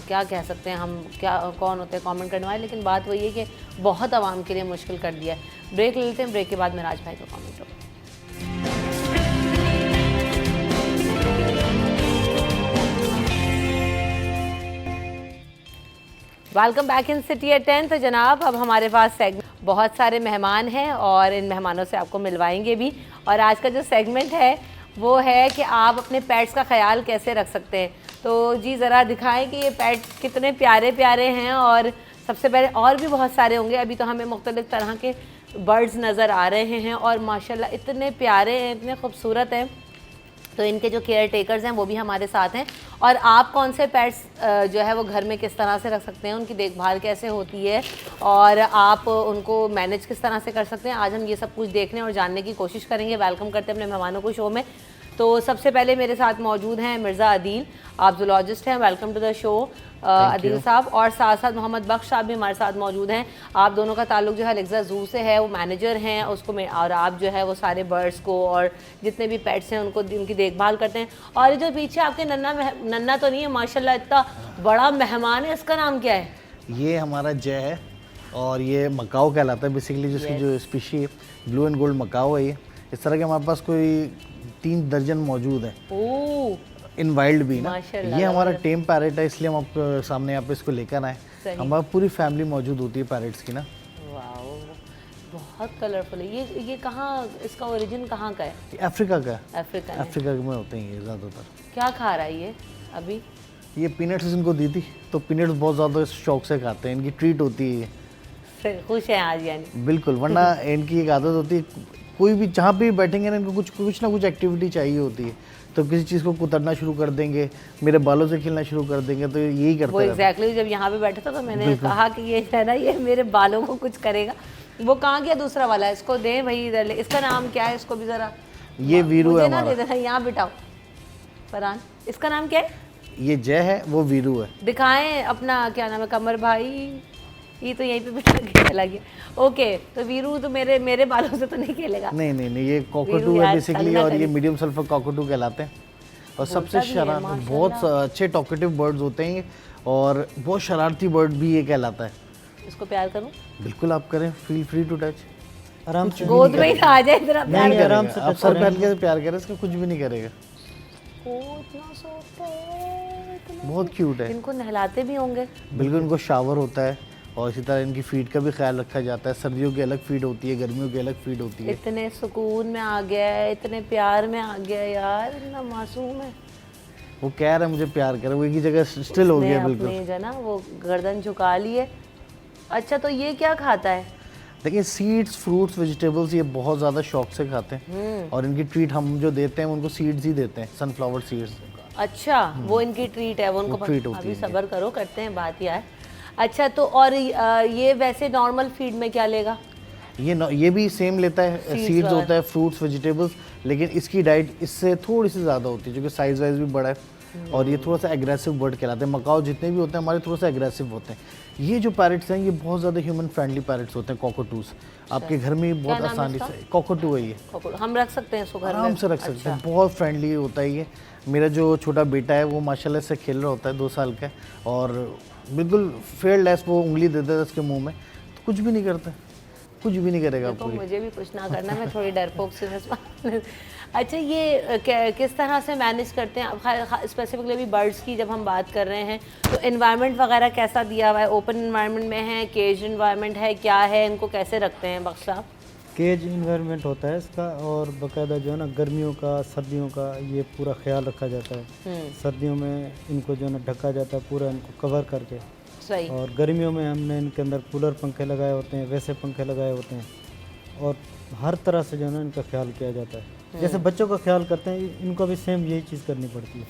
क्या कह सकते हैं हम, क्या कौन होते हैं कॉमेंट करने वाले, लेकिन बात वही है कि बहुत आवाम के लिए मुश्किल कर दिया है। ब्रेक ले लेते हैं, ब्रेक के बाद मेराज भाई का कॉमेंट होगा। Welcome back in city at 10। तो जनाब, अब हमारे पास सेगमेंट बहुत सारे मेहमान हैं और इन मेहमानों से आपको मिलवाएंगे भी। और आज का जो सेगमेंट है वो है कि आप अपने पेट्स का ख्याल कैसे रख सकते हैं। तो जी ज़रा दिखाएं कि ये पेट कितने प्यारे प्यारे हैं। और सबसे पहले और भी बहुत सारे होंगे, अभी तो हमें मुख्तलिफ़ तरह के बर्ड्स नज़र आ रहे हैं और माशाल्लाह इतने प्यारे हैं, इतने खूबसूरत हैं। तो इनके जो केयर टेकर्स हैं वो भी हमारे साथ हैं। और आप कौन से पेट्स जो है वो घर में किस तरह से रख सकते हैं, उनकी देखभाल कैसे होती है और आप उनको मैनेज किस तरह से कर सकते हैं, आज हम ये सब कुछ देखने और जानने की कोशिश करेंगे। वेलकम करते हैं अपने मेहमानों को शो में। तो सबसे पहले मेरे साथ मौजूद हैं मिर्ज़ा अदील, आप जूलॉजिस्ट हैं। Welcome to the show Adeel Sahab. और साथ साथ मोहम्मद बख्श साहब भी हमारे साथ मौजूद हैं। आप दोनों का ताल्लुक जो है अलेक्ज़ा ज़ू से है, वो मैनेजर हैं उसको में, और आप जो है वो सारे बर्ड्स को और जितने भी पेट्स हैं उनको उनकी देखभाल करते हैं। और ये जो पीछे आपके नन्ना तो नहीं है माशाल्लाह, इतना बड़ा मेहमान है, इसका नाम क्या है? ये हमारा जय है और ये मकाओ कहलाता है बेसिकली, जिसकी जो स्पीशी है ब्लू एंड गोल्ड मकाओ है। ये इस तरह के हमारे पास कोई 3 दर्जन मौजूद है ओह इन वाइल्ड भी ना। माशाल्लाह, ये हमारा टेम पैरेट है, इसलिए हम आपके सामने यहाँ पे इसको लेकर आए। हमारी पूरी फैमिली मौजूद होती है पैरेट्स की ना। वाओ बहुत कलरफुल है। ये कहाँ, इसका ओरिजिन कहाँ का है? अफ्रीका का, अफ्रीका में। अफ्रीका में होते हैं ये ज़्यादातर। क्या खा रहा है ये अभी? ये पीनट्स इनको दी थी तो पीनट्स बहुत ज़्यादा शौक से खाते हैं, इनकी ट्रीट होती है ये। खुश हैं आज यानी? बिल्कुल, वरना इनकी एक आदत होती है, कोई भी जहाँ पे भी बैठेंगे ना इनको कुछ ना कुछ एक्टिविटी चाहिए होती है। तो किसी चीज़ को कुतरना शुरू कर देंगे, मेरे बालों से खेलना शुरू कर देंगे, तो यही करते वो एग्जैक्टली जब यहाँ पे बैठा था तो मैंने कहा कि ये है ना, ये मेरे बालों को कुछ करेगा। वो कहाँ गया दूसरा वाला? इसको दें भाई इधर ले। इसका नाम क्या है? इसको भी ज़रा ये वीरू है ना हमारा। दे देना, यहाँ बिठाओ फरहान। इसका नाम क्या है? ये जय है, वो वीरू है। दिखाएं अपना, क्या नाम है? कमर भाई। ये तो यहीं पे बिठा के चला गया। ओके, तो वीरू तो मेरे बालों से तो नहीं खेलेगा। नहीं, ये कॉकटू है बेसिकली, और ये मीडियम सल्फर कॉकटू कहलाते हैं। और सबसे बहुत अच्छे टॉकेटिव बर्ड्स होते हैं और बहुत शरारती बर्ड भी ये कहलाता है। इसको प्यार करूं? बिल्कुल आप करें, फील फ्री टू टच। आराम से गोद में ही आ जाए इधर। नहीं आराम से, आप सर पैर के प्यार करें, इसका कुछ भी नहीं करेगा। इतना सोता है, बहुत क्यूट है। इनको नहलाते भी होंगे? बिल्कुल, इनको शावर होता है और इसी तरह इनकी फीड का भी ख्याल रखा जाता है। सर्दियों की अलग फीड होती है, गर्मियों की अलग फीड होती है। इतने सुकून में आ गया है, इतने प्यार में आ गया यार, इतना मासूम है। वो कह रहा है मुझे प्यार करे, वो एक ही जगह स्टिल हो गया बिल्कुल। अपने जो ना वो गर्दन झुका ली है। अच्छा, तो ये क्या खाता है? देखिए, सीड्स, फ्रूट्स, वेजिटेबल्स ये बहुत ज़्यादा शौक से खाते हैं। और इनकी ट्रीट हम जो देते हैं उनको सीड्स ही देते हैं, सनफ्लावर सीड्स। अच्छा, वो इनकी ट्रीट है, वो उनको ट्रीट होती अभी है। सब्र करो, करते हैं बात यार। अच्छा, तो और ये वैसे नॉर्मल फीड में क्या लेगा? ये भी सेम लेता है, सीड्स होता है, फ्रूट्स, वेजिटेबल्स, लेकिन इसकी डाइट इससे थोड़ी सी ज़्यादा होती है क्योंकि साइज़ वाइज भी बड़ा है। और ये थोड़ा सा एग्रेसिव बर्ड कहलाते हैं। मकाओ जितने भी होते हैं हमारे थोड़ा सा एग्रेसिव होते हैं। ये जो पैरेट्स हैं ये बहुत ज़्यादा ह्यूमन फ्रेंडली पैरेट्स होते हैं, कॉकटूस। आपके घर में बहुत आसानी से, कॉकटू है ये, हम रख सकते हैं इसको घर में? आराम से रख सकते हैं, बहुत फ्रेंडली होता है ये। मेरा जो छोटा बेटा है वो माशाल्लाह से खेल रहा होता है, 2 साल का, और बिल्कुल फेयरलेस, वो उंगली देता है उसके मुंह में तो कुछ भी नहीं करता, कुछ भी नहीं करेगा आपको। मुझे भी कुछ ना करना, मैं थोड़ी डरपोक से। अच्छा, ये किस तरह से मैनेज करते हैं आप? स्पेसिफिकली अभी बर्ड्स की जब हम बात कर रहे हैं तो एनवायरनमेंट वगैरह कैसा दिया हुआ है? ओपन एनवायरनमेंट में है, केज एनवायरनमेंट है, क्या है? इनको कैसे रखते हैं बख्श साहब? केज इन्वायरमेंट होता है इसका, और बाकायदा जो है ना गर्मियों का, सर्दियों का ये पूरा ख्याल रखा जाता है। सर्दियों में इनको जो है ना ढका जाता है पूरा, इनको कवर करके। सही। और गर्मियों में हमने इनके अंदर कूलर पंखे लगाए होते हैं, वैसे पंखे लगाए होते हैं, और हर तरह से जो है ना इनका ख्याल किया जाता है। जैसे बच्चों का ख्याल करते हैं, इनको भी सेम यही चीज़ करनी पड़ती है।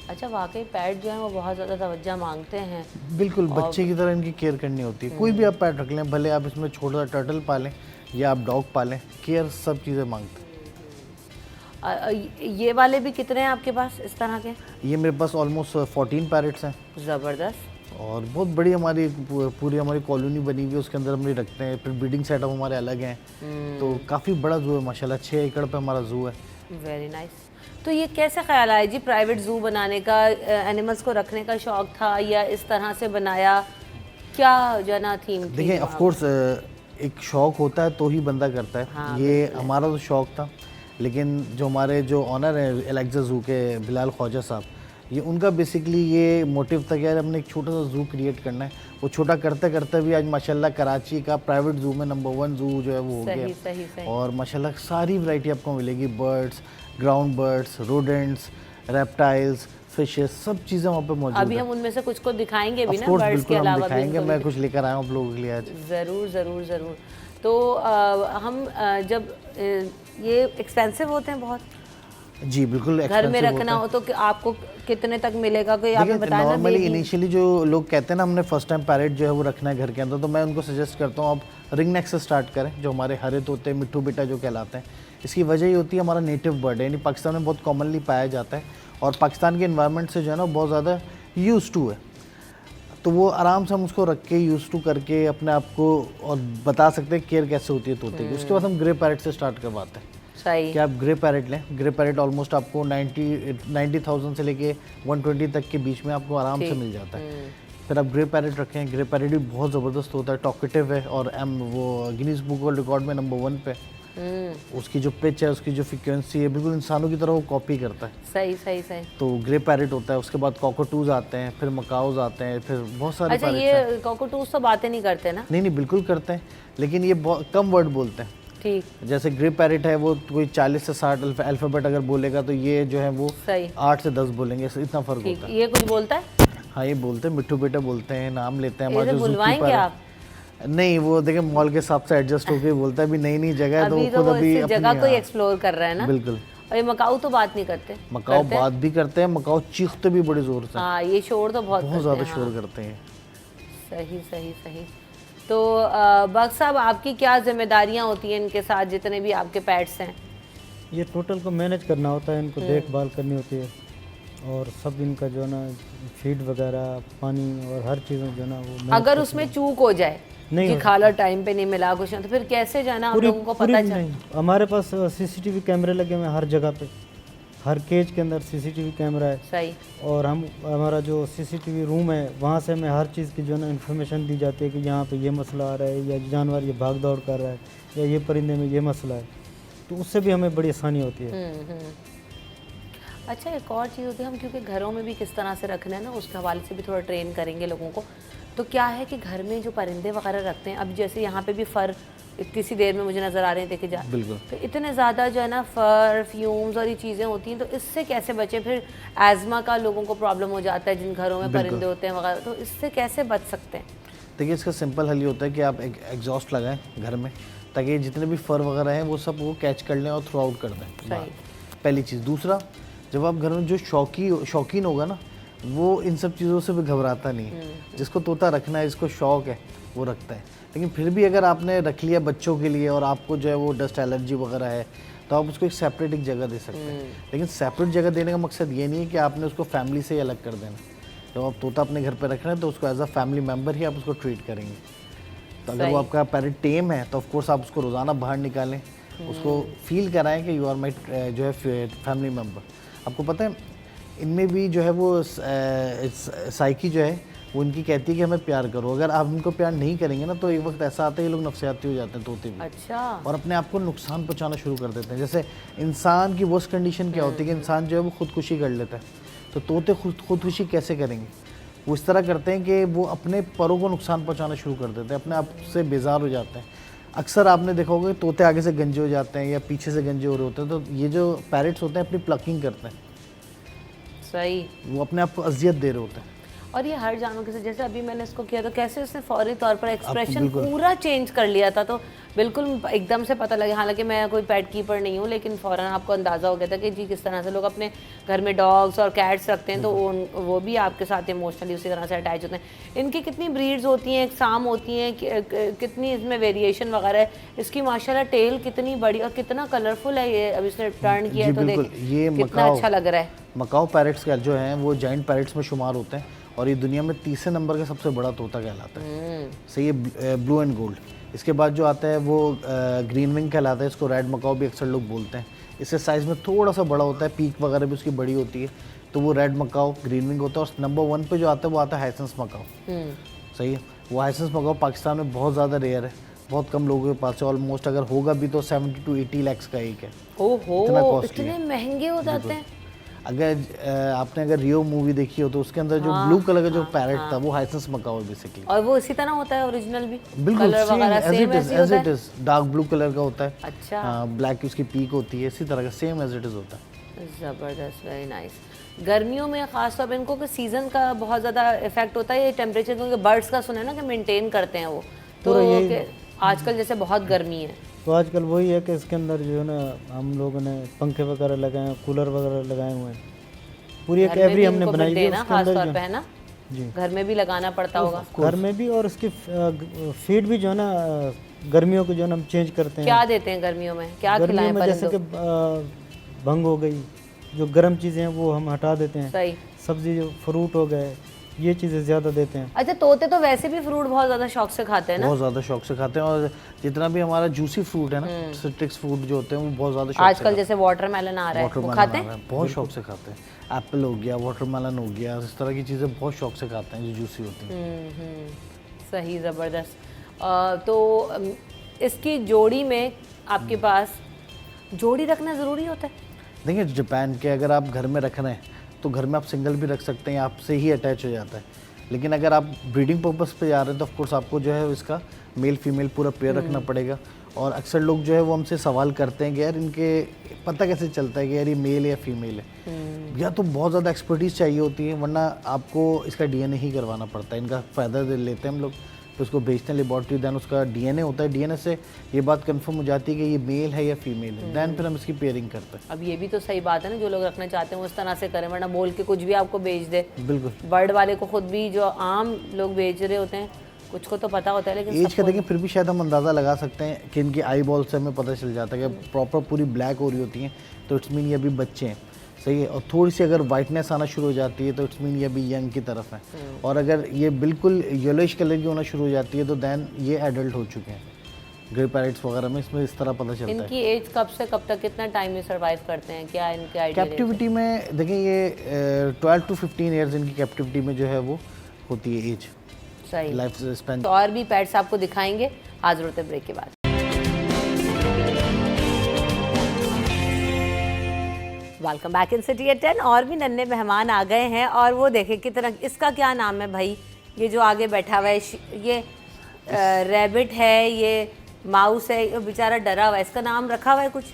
अच्छा, वाकई पेट जो है वो बहुत ज़्यादा तवज्जो मांगते हैं। बिल्कुल, बच्चे की तरह इनकी केयर करनी होती है। कोई भी आप पेट रख लें, भले आप इसमें छोटा सा टर्टल पालें या आप डॉग पालें, केयर सब चीज़ें मांगते हैं। ये वाले भी कितने हैं आपके पास इस तरह के? ये मेरे पास ऑलमोस्ट 14 पैरेट्स हैं। ज़बरदस्त। और बहुत बड़ी हमारी पूरी हमारी कॉलोनी बनी हुई है, उसके अंदर हम रखते हैं। फिर ब्रीडिंग सेटअप हमारे अलग हैं। तो काफ़ी बड़ा जू है माशाल्लाह, 6 एकड़ पे हमारा जू है। Very nice. तो ये कैसे ख्याल आया जी प्राइवेट जू बनाने का? एनिमल्स को रखने का शौक था या इस तरह से बनाया? क्या जना थीम थी? देखिए, ऑफ कोर्स एक शौक होता है तो ही बंदा करता है। हाँ, ये हमारा तो शौक था, लेकिन जो हमारे जो ऑनर हैं अलेक्ज़ा जू के, बिलाल ख्वाजा साहब, ये उनका बेसिकली ये मोटिव था कि यार हमने एक छोटा सा जू क्रिएट करना है। वो छोटा करते करते भी आज माशाल्लाह कराची का प्राइवेट जू में नंबर 1 जू जो है वो हो सही, गया। सही, सही। और माशाल्लाह सारी वैरायटी आपको मिलेगी, birds, ground birds, rodents, reptiles, fishes, सब चीज़ें वहाँ पे मौजूद अभी है। हम उनमें से कुछ को दिखाएंगे भी Of ना, course, बर्ड्स के बिल्कुल हम अलावा भी दिखाएंगे। उनको मैं भी कुछ लेकर आया हूँ आप लोगों के लिए आज। ज़रूर ज़रूर ज़रूर। तो हम जब ये एक्सपेंसिव होते हैं बहुत, जी बिल्कुल घर में expensive होता रखना है। हो तो कितने कितने तक मिलेगा, कोई आपने देखिए बताया ना? Normally baby? इनिशियली जो लोग कहते हैं ना हमने फर्स्ट टाइम पैरेट जो है वो रखना है घर के अंदर, तो मैं उनको सजेस्ट करता हूँ आप रिंग नेक से स्टार्ट करें, जो हमारे हरे तोते मिट्ठू बेटा जो कहलाते हैं। इसकी वजह ये होती है हमारा नेटिव बर्ड है, यानी पाकिस्तान में बहुत कॉमनली पाया जाता है और पाकिस्तान के इन्वायरमेंट से जो है ना बहुत ज़्यादा यूज टू है, तो वो आराम से हम उसको रख के यूज टू करके अपने आप को और बता सकते हैं केयर कैसे होती है तोते की। उसके बाद हम ग्रे पैरेट से स्टार्ट करवाते हैं सही। कि आप ग्रे पैरेट लें। ग्रे पैरेट ऑलमोस्ट आपको 90,000 से लेके 120 तक के बीच में आपको आराम से मिल जाता है। फिर आप ग्रे पैरेट रखें, ग्रे पैरेट भी बहुत ज़बरदस्त होता है, टॉकेटिव है और वो गिनीज बुक वर्ल्ड रिकॉर्ड में नंबर 1 पे। उसकी जो पिच है, उसकी जो फ्रिक्वेंसी है, बिल्कुल इंसानों की तरह वो कॉपी करता है। सही सही सही। तो ग्रे पैरेट होता है, उसके बाद कॉकटूज आते हैं, फिर मकाउज आते हैं, फिर बहुत सारे अच्छा, पैरेट्स हैं। ये कॉकटूज तो बातें नहीं करते ना? नहीं नहीं बिल्कुल करते हैं, लेकिन ये बहुत कम वर्ड बोलते हैं। ठीक। जैसे ग्रे पैरेट है वो कोई 40 से 60 अल्फ़ाबेट अगर बोलेगा तो ये जो है वो सही। 8 से 10 बोलेंगे, इतना फ़र्क ठीक, होता है। ये कुछ बोलता है? हाँ ये बोलते हैं, मिट्टू बेटा बोलते हैं, नाम लेते हैं। इसे जो बुलवाएंगे zookeeper है- आप? नहीं वो देखिए मॉल के हिसाब से एडजस्ट होकर बोलता है, अभी नई नई जगह है तो अभी वो तो खुद वो अभी इस जगह अपनी- को ही हाँ, एक्सप्लोर कर रहा है ना? बिल्कुल। और ये मकाऊ तो बात नहीं करते? मकाओ करते हैं? बात भी करते हैं, मकाओ चीखते भी बड़े जोर से, हाँ, ये शोर तो बहुत बहुत करते ज़्यादा हैं, शोर हाँ। करते हैं। सही सही सही। तो बख्श साहब, आपकी क्या जिम्मेदारियां होती हैं इनके साथ, जितने भी आपके पेट्स हैं? ये टोटल को मैनेज करना होता है, इनको देखभाल करनी होती है और सब इनका जो है ना फीड वगैरह, पानी और हर चीज़ जो है ना वो manage अगर करते उसमें चूक हो जाए नहीं कि हो खाना टाइम पे नहीं मिला कुछ, तो फिर कैसे जाना आप लोगों को पता चल? नहीं, हमारे पास सीसीटीवी कैमरे लगे हुए हैं हर जगह पे, हर केज के अंदर सीसीटीवी कैमरा है। सही। और हमारा जो सीसीटीवी रूम है वहाँ से हमें हर चीज़ की जो है ना इन्फॉर्मेशन दी जाती है कि यहाँ पे ये मसला आ रहा है, या जानवर ये भाग दौड़ कर रहा है, या ये परिंदे में ये मसला है, तो उससे भी हमें बड़ी आसानी होती है। अच्छा, एक और चीज़ होती है, हम क्योंकि घरों में भी किस तरह से रखना है ना, उसके हवाले से भी थोड़ा ट्रेन करेंगे लोगों को। तो क्या है कि घर में जो परिंदे वगैरह रखते हैं, अब जैसे यहाँ पे भी फर इतनी सी देर में मुझे नज़र आ रहे हैं, देखे जा, बिल्कुल। तो इतने ज़्यादा जो है ना फर, फ्यूम्स और ये चीज़ें होती हैं, तो इससे कैसे बचे? फिर एज़मा का लोगों को प्रॉब्लम हो जाता है जिन घरों में परिंदे होते हैं वगैरह, तो इससे कैसे बच सकते हैं? देखिए इसका सिंपल हल ये होता है कि आप एक एग्जॉस्ट लगाएं घर में, ताकि जितने भी फर वगैरह हैं वो सब वो कैच कर लें और थ्रो आउट कर दें बाहर। पहली चीज़। दूसरा, जब आप घर में जो शौकीन होगा ना, वो इन सब चीज़ों से भी घबराता नहीं है। जिसको तोता रखना है, जिसको शौक है, वो रखता है। लेकिन फिर भी अगर आपने रख लिया बच्चों के लिए और आपको जो है वो डस्ट एलर्जी वगैरह है, तो आप उसको एक सेपरेट एक जगह दे सकते हैं। लेकिन सेपरेट जगह देने का मकसद ये नहीं है कि आपने उसको फैमिली से ही अलग कर देना। जब आप तोता अपने घर पे रख रहे हैं तो उसको एज अ फैमिली मेम्बर ही आप उसको ट्रीट करेंगे। तो अगर वो आपका पैरेट टेम है तो ऑफकोर्स आप उसको रोज़ाना बाहर निकालें, उसको फील कराएं कि यू आर माई जो है फैमिली मेम्बर। आपको पता है इनमें भी जो है वो साइकी जो है वो इनकी कहती है कि हमें प्यार करो। अगर आप इनको प्यार नहीं करेंगे ना तो एक वक्त ऐसा आता है ये लोग नफसियाती हो जाते हैं तोते भी, अच्छा। और अपने आप को नुकसान पहुंचाना शुरू कर देते हैं। जैसे इंसान की वर्स्ट कंडीशन क्या होती है कि इंसान जो है वो खुदकुशी कर लेता है, तो तोते खुदकुशी कैसे करेंगे? वो इस तरह करते हैं कि वो अपने परों को नुकसान पहुंचाना शुरू कर देते हैं, अपने आप से बेजार हो जाते हैं। अक्सर आपने देखा होगा तोते आगे से गंजे हो जाते हैं या पीछे से गंजे हो रहे होते हैं, तो ये जो पैरेट्स होते हैं अपनी प्लकिंग करते हैं, सही। वो अपने आप को अजियत दे रहे होते हैं। और ये हर जानवर के साथ, जैसे अभी मैंने इसको किया तो कैसे उसने फौरी तौर पर एक्सप्रेशन बिल्कुल। पूरा चेंज कर लिया था, तो बिल्कुल एकदम से पता लगा। हालांकि मैं कोई पेट कीपर नहीं हूँ, लेकिन फ़ौरन आपको अंदाज़ा हो गया था कि जी किस तरह से लोग अपने घर में डॉग्स और कैट्स रखते हैं, तो वो भी आपके साथ इमोशनली उसी तरह से अटैच होते हैं। इनकी कितनी ब्रीड्स होती हैं, एक्साम होती हैं, कितनी इसमें वेरिएशन वगैरह है? इसकी माशाल्लाह टेल कितनी बड़ी और कितना कलरफुल है ये, अब इसने टर्न किया है तो देख ये कितना अच्छा लग रहा है। मकाओ पैरेट्स का जो हैं वो जाइंट पैरेट्स में शुमार होते हैं और ये दुनिया में तीसरे नंबर का सबसे बड़ा तोता कहलाता है। सही है, ब्लू एंड गोल्ड। इसके बाद जो आता है वो ग्रीन विंग कहलाता है, इसको रेड मकाओ भी अक्सर लोग बोलते हैं। इससे साइज़ में थोड़ा सा बड़ा होता है, पीक वगैरह भी उसकी बड़ी होती है, तो वो रेड मकाओ ग्रीन विंग होता है। और नंबर 1 पे जो आता है वो आता है हाइसेंस मकाओ। सही है, वो हाइसेंस मकाओ पाकिस्तान में बहुत ज़्यादा रेयर है, बहुत कम लोगों के पास है। ऑलमोस्ट अगर होगा भी तो 70 to 80 लाख का एक है। ओहो, इतना costly इतने है। महंगे हो जाते हैं? अगर आपने अगर रियो मूवी देखी हो तो उसके अंदर जो ब्लू कलर का जो पैरेट था वो हाइसेंस मकाओ बेसिकली। और वो इसी तरह होता है ओरिजिनल भी? बिल्कुल कलर वगैरह एज सेम इट ऐसे ही होता है? इज डार्क ब्लू कलर का होता है। अच्छा। ब्लैक उसकी पीक होती है, इसी तरह का सेम एज इट इज होता है। ज़बरदस्त, वेरी नाइस। गर्मियों में ख़ास तौर पे इनको कि सीज़न का बहुत ज़्यादा इफेक्ट होता है ये टेम्परेचर, क्योंकि बर्ड्स का सुना है ना कि मेंटेन करते हैं वो, तो कि आजकल जैसे बहुत गर्मी है तो आजकल वही है कि इसके अंदर जो है ना हम लोगों ने पंखे वगैरह लगाए हैं, कूलर वगैरह लगाए हुए हैं, पूरी एक घर में भी एवरी हमने इनको बनाई हुई है ना उसके खास अंदर तौर पे, है ना? जी। घर में भी लगाना पड़ता होगा। घर में भी, और उसकी फीड भी जो है ना गर्मियों को जो है ना हम चेंज करते हैं। क्या देते हैं गर्मियों में, क्या गर्मियों खिलाएं में जैसे कि परिंदों? भंग हो गई, जो गर्म चीज़ें हैं वो हम हटा देते हैं। सही। सब्जी जो फ्रूट हो गए, ये चीज़ें ज़्यादा देते हैं। अच्छा, तोते तो वैसे भी फ्रूट बहुत ज़्यादा शौक से खाते हैं ना? बहुत ज़्यादा शौक से खाते हैं, और जितना भी हमारा जूसी फ्रूट है ना, सिट्रिक्स फ्रूट जो होते हैं वो बहुत ज़्यादा शौक से आजकल जैसे वाटरमेलन आ रहा है, वो खाते हैं? बहुत शौक से खाते हैं। एप्पल हो गया, वाटरमेलन हो गया, इस तरह की चीज़ें बहुत शौक से खाते हैं जो जूसी होती हैं। सही, ज़बरदस्त। तो इसकी जोड़ी में आपके पास जोड़ी रखना ज़रूरी होता है? देखिए जापान के अगर आप घर में रख रहे हैं तो घर में आप सिंगल भी रख सकते हैं, आपसे ही अटैच हो जाता है। लेकिन अगर आप ब्रीडिंग पर्पस पे जा रहे हैं तो ऑफकोर्स आपको जो है इसका मेल फीमेल पूरा पेयर रखना पड़ेगा। और अक्सर लोग जो है वो हमसे सवाल करते हैं कि यार इनके पता कैसे चलता है कि यार ये मेल है या फीमेल है। या तो बहुत ज़्यादा एक्सपर्टीज़ चाहिए होती है, वरना आपको इसका डीएनए ही करवाना पड़ता है। इनका फ़ायदा लेते हैं हम लोग, तो उसको भेजते हैं लेबॉर्ट्री, दैन उसका डीएनए होता है, डीएनए से ये बात कंफर्म हो जाती है कि ये मेल है या फीमेल है, दैन फिर हम इसकी पेयरिंग करते हैं। अब ये भी तो सही बात है ना, जो लोग रखना चाहते हैं वो उस तरह से करें, वरना बोल के कुछ भी आपको बेच दे। बिल्कुल। बर्ड वाले को खुद भी जो आम लोग बेच रहे होते हैं कुछ को तो पता होता है, लेकिन एज का देखें फिर भी शायद हम अंदाज़ा लगा सकते हैं कि इनकी आई बॉल से हमें पता चल जाता है कि प्रॉपर पूरी ब्लैक हो रही होती हैं तो इट्स मीन ये अभी बच्चे हैं, सही है। और थोड़ी सी अगर वाइटनेस आना शुरू हो जाती है तो इट्स मीन ये अभी यंग की तरफ है। और अगर ये बिल्कुल येलोइश कलर की होना शुरू हो जाती है तो दैन ये एडल्ट हो चुके हैं। ग्रे पैरेट्स वगैरह में इसमें इस तरह पता चलता है। इनकी एज कब से कब तक कितना टाइम में सर्वाइव करते हैं, क्या इनके आइडिया? कैप्टिविटी में देखें ये 12 to 15 ईयर्स इनकी कैप्टिविटी में जो है वो होती है एज, सही। Life span. तो और भी पेट्स आपको दिखाएंगे, हाजिर होते ब्रेक के बाद। Welcome back in city at 10। और भी नन्हे मेहमान आ गए हैं, और वो देखें कितना, इसका क्या नाम है भाई? ये जो आगे बैठा हुआ है ये रैबिट है, ये माउस है, ये बेचारा डरा हुआ है, इसका नाम रखा हुआ है कुछ?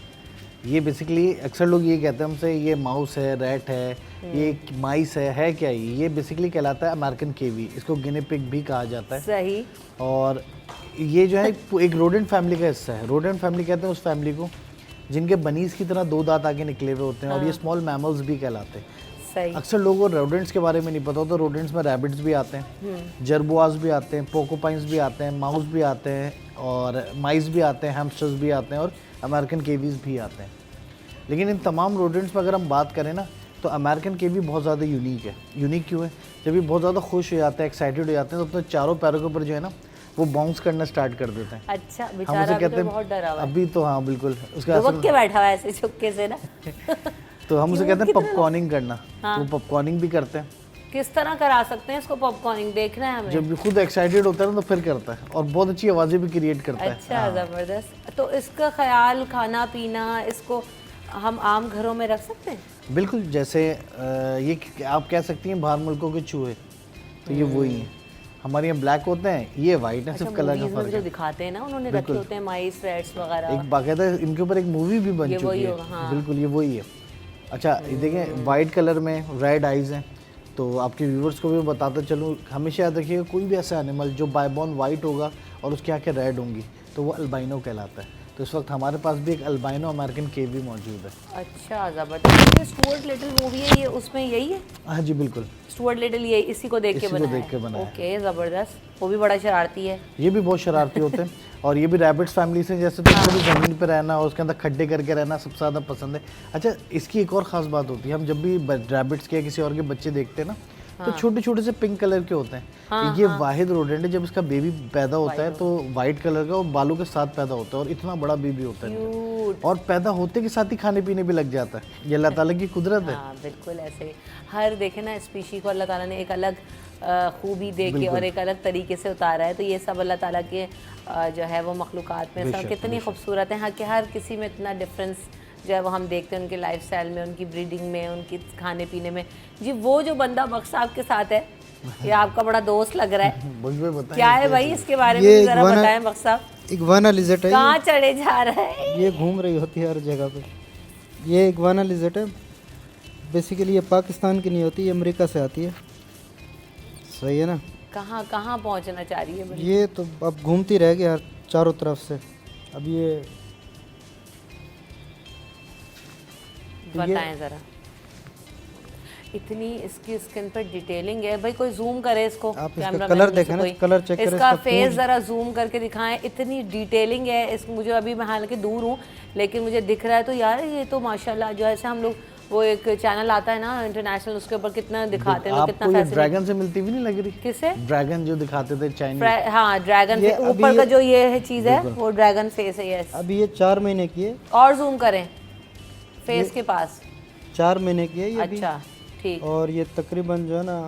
ये बेसिकली अक्सर लोग ये कहते हैं हमसे ये माउस है, रैट है, ये माइस है क्या ये बेसिकली कहलाता है अमेरिकन केवी, इसको गिनी पिग भी कहा जाता है। सही। और ये जो है एक रोडेंट फैमिली का हिस्सा है। रोडेंट फैमिली कहते हैं उस फैमिली को जिनके बनीज की तरह 2 दांत आगे निकले हुए होते हैं, और ये स्मॉल मैमल्स भी कहलाते हैं। सही। अक्सर लोगों को रोडेंट्स के बारे में नहीं पता होता, रोडेंट्स में रैबिट्स भी आते हैं, जरबुआज भी आते हैं, पोकोपाइंस भी आते हैं, माउस भी आते हैं, और माइस भी आते हैं, हैमस्टर्स भी आते हैं, और अमेरिकन केवीज भी आते हैं। लेकिन इन तमाम रोडेंट्स में अगर हम बात करें ना तो अमेरिकन केवी बहुत ज़्यादा यूनिक है। यूनिक क्यों है? जब ये बहुत ज़्यादा खुश हो जाते हैं, एक्साइटेड हो जाते हैं, तो अपने चारों पैरों के ऊपर जो है ना वो बाउंस करना स्टार्ट कर देते हैं। अच्छा, हम बेचारा उसे अभी कहते तो हैं बहुत डरा हुआ है। अभी तो हाँ बिल्कुल उसका दुबक के बैठा हुआ है ऐसे चुपके से ना। तो हम उसे कहते हैं पॉपकॉर्निंग करना। तो पॉपकॉर्निंग भी करते हैं। किस तरह करा सकते हैं इसको पॉपकॉर्निंग, देखना है हमें। जब भी खुद एक्साइटेड होता है ना तो फिर करता है, और बहुत अच्छी आवाज़ें भी क्रिएट करता है। अच्छा, ज़बरदस्त। तो इसका ख्याल, खाना पीना, इसको हम आम घरों में रख सकते हैं? बिल्कुल, जैसे ये आप कह सकती हैं बाहर मुल्कों के चूहे, तो ये वही हैं। हमारे यहाँ ब्लैक होते हैं, ये वाइट है, सिर्फ कलर का मूवीज में फर्क जो है। दिखाते हैं ना, उन्होंने रखे होते हैं माइस, रैट्स वगैरह। एक बाकायदा इनके ऊपर एक मूवी भी बन ये चुकी वही है। होगा, हाँ। बिल्कुल ये वही है। अच्छा ये देखें वाइट कलर में रेड आइज़ हैं, तो आपके व्यूवर्स को भी बताता चलूँ, हमेशा याद रखिएगा कोई भी ऐसा एनिमल जो बाय बॉर्न वाइट होगा और उसकी आंखें रेड होंगी तो वो अल्बाइनो कहलाता है। तो इस वक्त हमारे पास भी एक अल्बाइनो अमेरिकन केवी मौजूद है। अच्छा, ज़बरदस्त। जो स्टुअर्ट लिटिल मूवी है ये, उसमें यही है? हाँ जी बिल्कुल, स्टुअर्ट लिटिल ये इसी को देख के इसी को बनाया देख के बनाया है। ओके, ज़बरदस्त। वो भी बड़ा शरारती है। ये भी बहुत शरारती होते हैं, और ये भी रैबिट्स फैमिली से, जैसे तो इसको भी ज़मीन पर रहना और उसके अंदर खड्डे करके रहना सबसे ज़्यादा पसंद है। अच्छा इसकी एक और ख़ास बात होती है, हम जब भी रैबिट्स के या किसी और के बच्चे देखते हैं ना तो छोटे छोटे से पिंक कलर के होते हैं। ये वाहिद रोडेंट है, जब इसका बेबी पैदा होता है तो वाइट कलर का और बालों के साथ पैदा होता है, और इतना बड़ा बेबी होता है, और पैदा होते के साथ ही खाने पीने भी लग जाता है। ये अल्लाह ताला की कुदरत है। हाँ बिल्कुल, ऐसे हर देखे ना स्पीशी को अल्लाह ताला ने एक अलग खूबी दे के और एक अलग तरीके से उतारा है। तो ये सब अल्लाह ताला के जो है वो मखलूक़ात में सब कितनी खूबसूरत हैं। हाँ कि हर किसी में इतना डिफरेंस जो है वो हम देखते हैं उनके लाइफस्टाइल में, उनकी ब्रीडिंग में, उनकी खाने पीने में। जी वो जो बंदा बख्श साहब के साथ है, ये आपका बड़ा दोस्त लग रहा है, मुझे बताएं क्या है भाई इसके बारे में ये भी जरा इग्वाना- बताएं बख्श साहब। इग्वाना लिज़र्ड है कहाँ चढ़े जा रहा है? ये घूम रही होती है हर जगह पे। ये इग्वाना लिज़र्ड है, बेसिकली ये पाकिस्तान की नहीं होती, ये अमेरिका से आती है। सही है ना। कहाँ कहाँ पहुँचना चाह रही है बड़ी? ये तो अब घूमती रहेगी हर चारों तरफ से। अब ये बताएं जरा, इतनी इसकी स्किन पर डिटेलिंग है भाई, कोई जूम करे इसको, आप इसका कैमरामैन कलर में से देखें ना, कोई। कलर चेक करें, इसका इसका फेस पूंछ। जरा जूम करके दिखाएं, इतनी डिटेलिंग है इस, मुझे अभी मैं हालांकि दूर हूँ लेकिन मुझे दिख रहा है। तो यार ये तो माशाल्लाह, जो ऐसे हम लोग वो एक चैनल आता है ना इंटरनेशनल, उसके ऊपर कितना दिखाते हैं लोग, कितना आपको ये फैसिनेट। ड्रैगन से मिलती भी नहीं लग रही? किसे? ड्रैगन जो दिखाते थे चाइनीज। हाँ ड्रैगन ये के अभी ऊपर का ये- जो ये है चीज़ है वो ड्रैगन फेस है। यस, अभी ये 4 महीने की है, और जूम करें फेस के पास। 4 महीने की है ये अभी। अच्छा ठीक। और ये तकरीबन जो है ना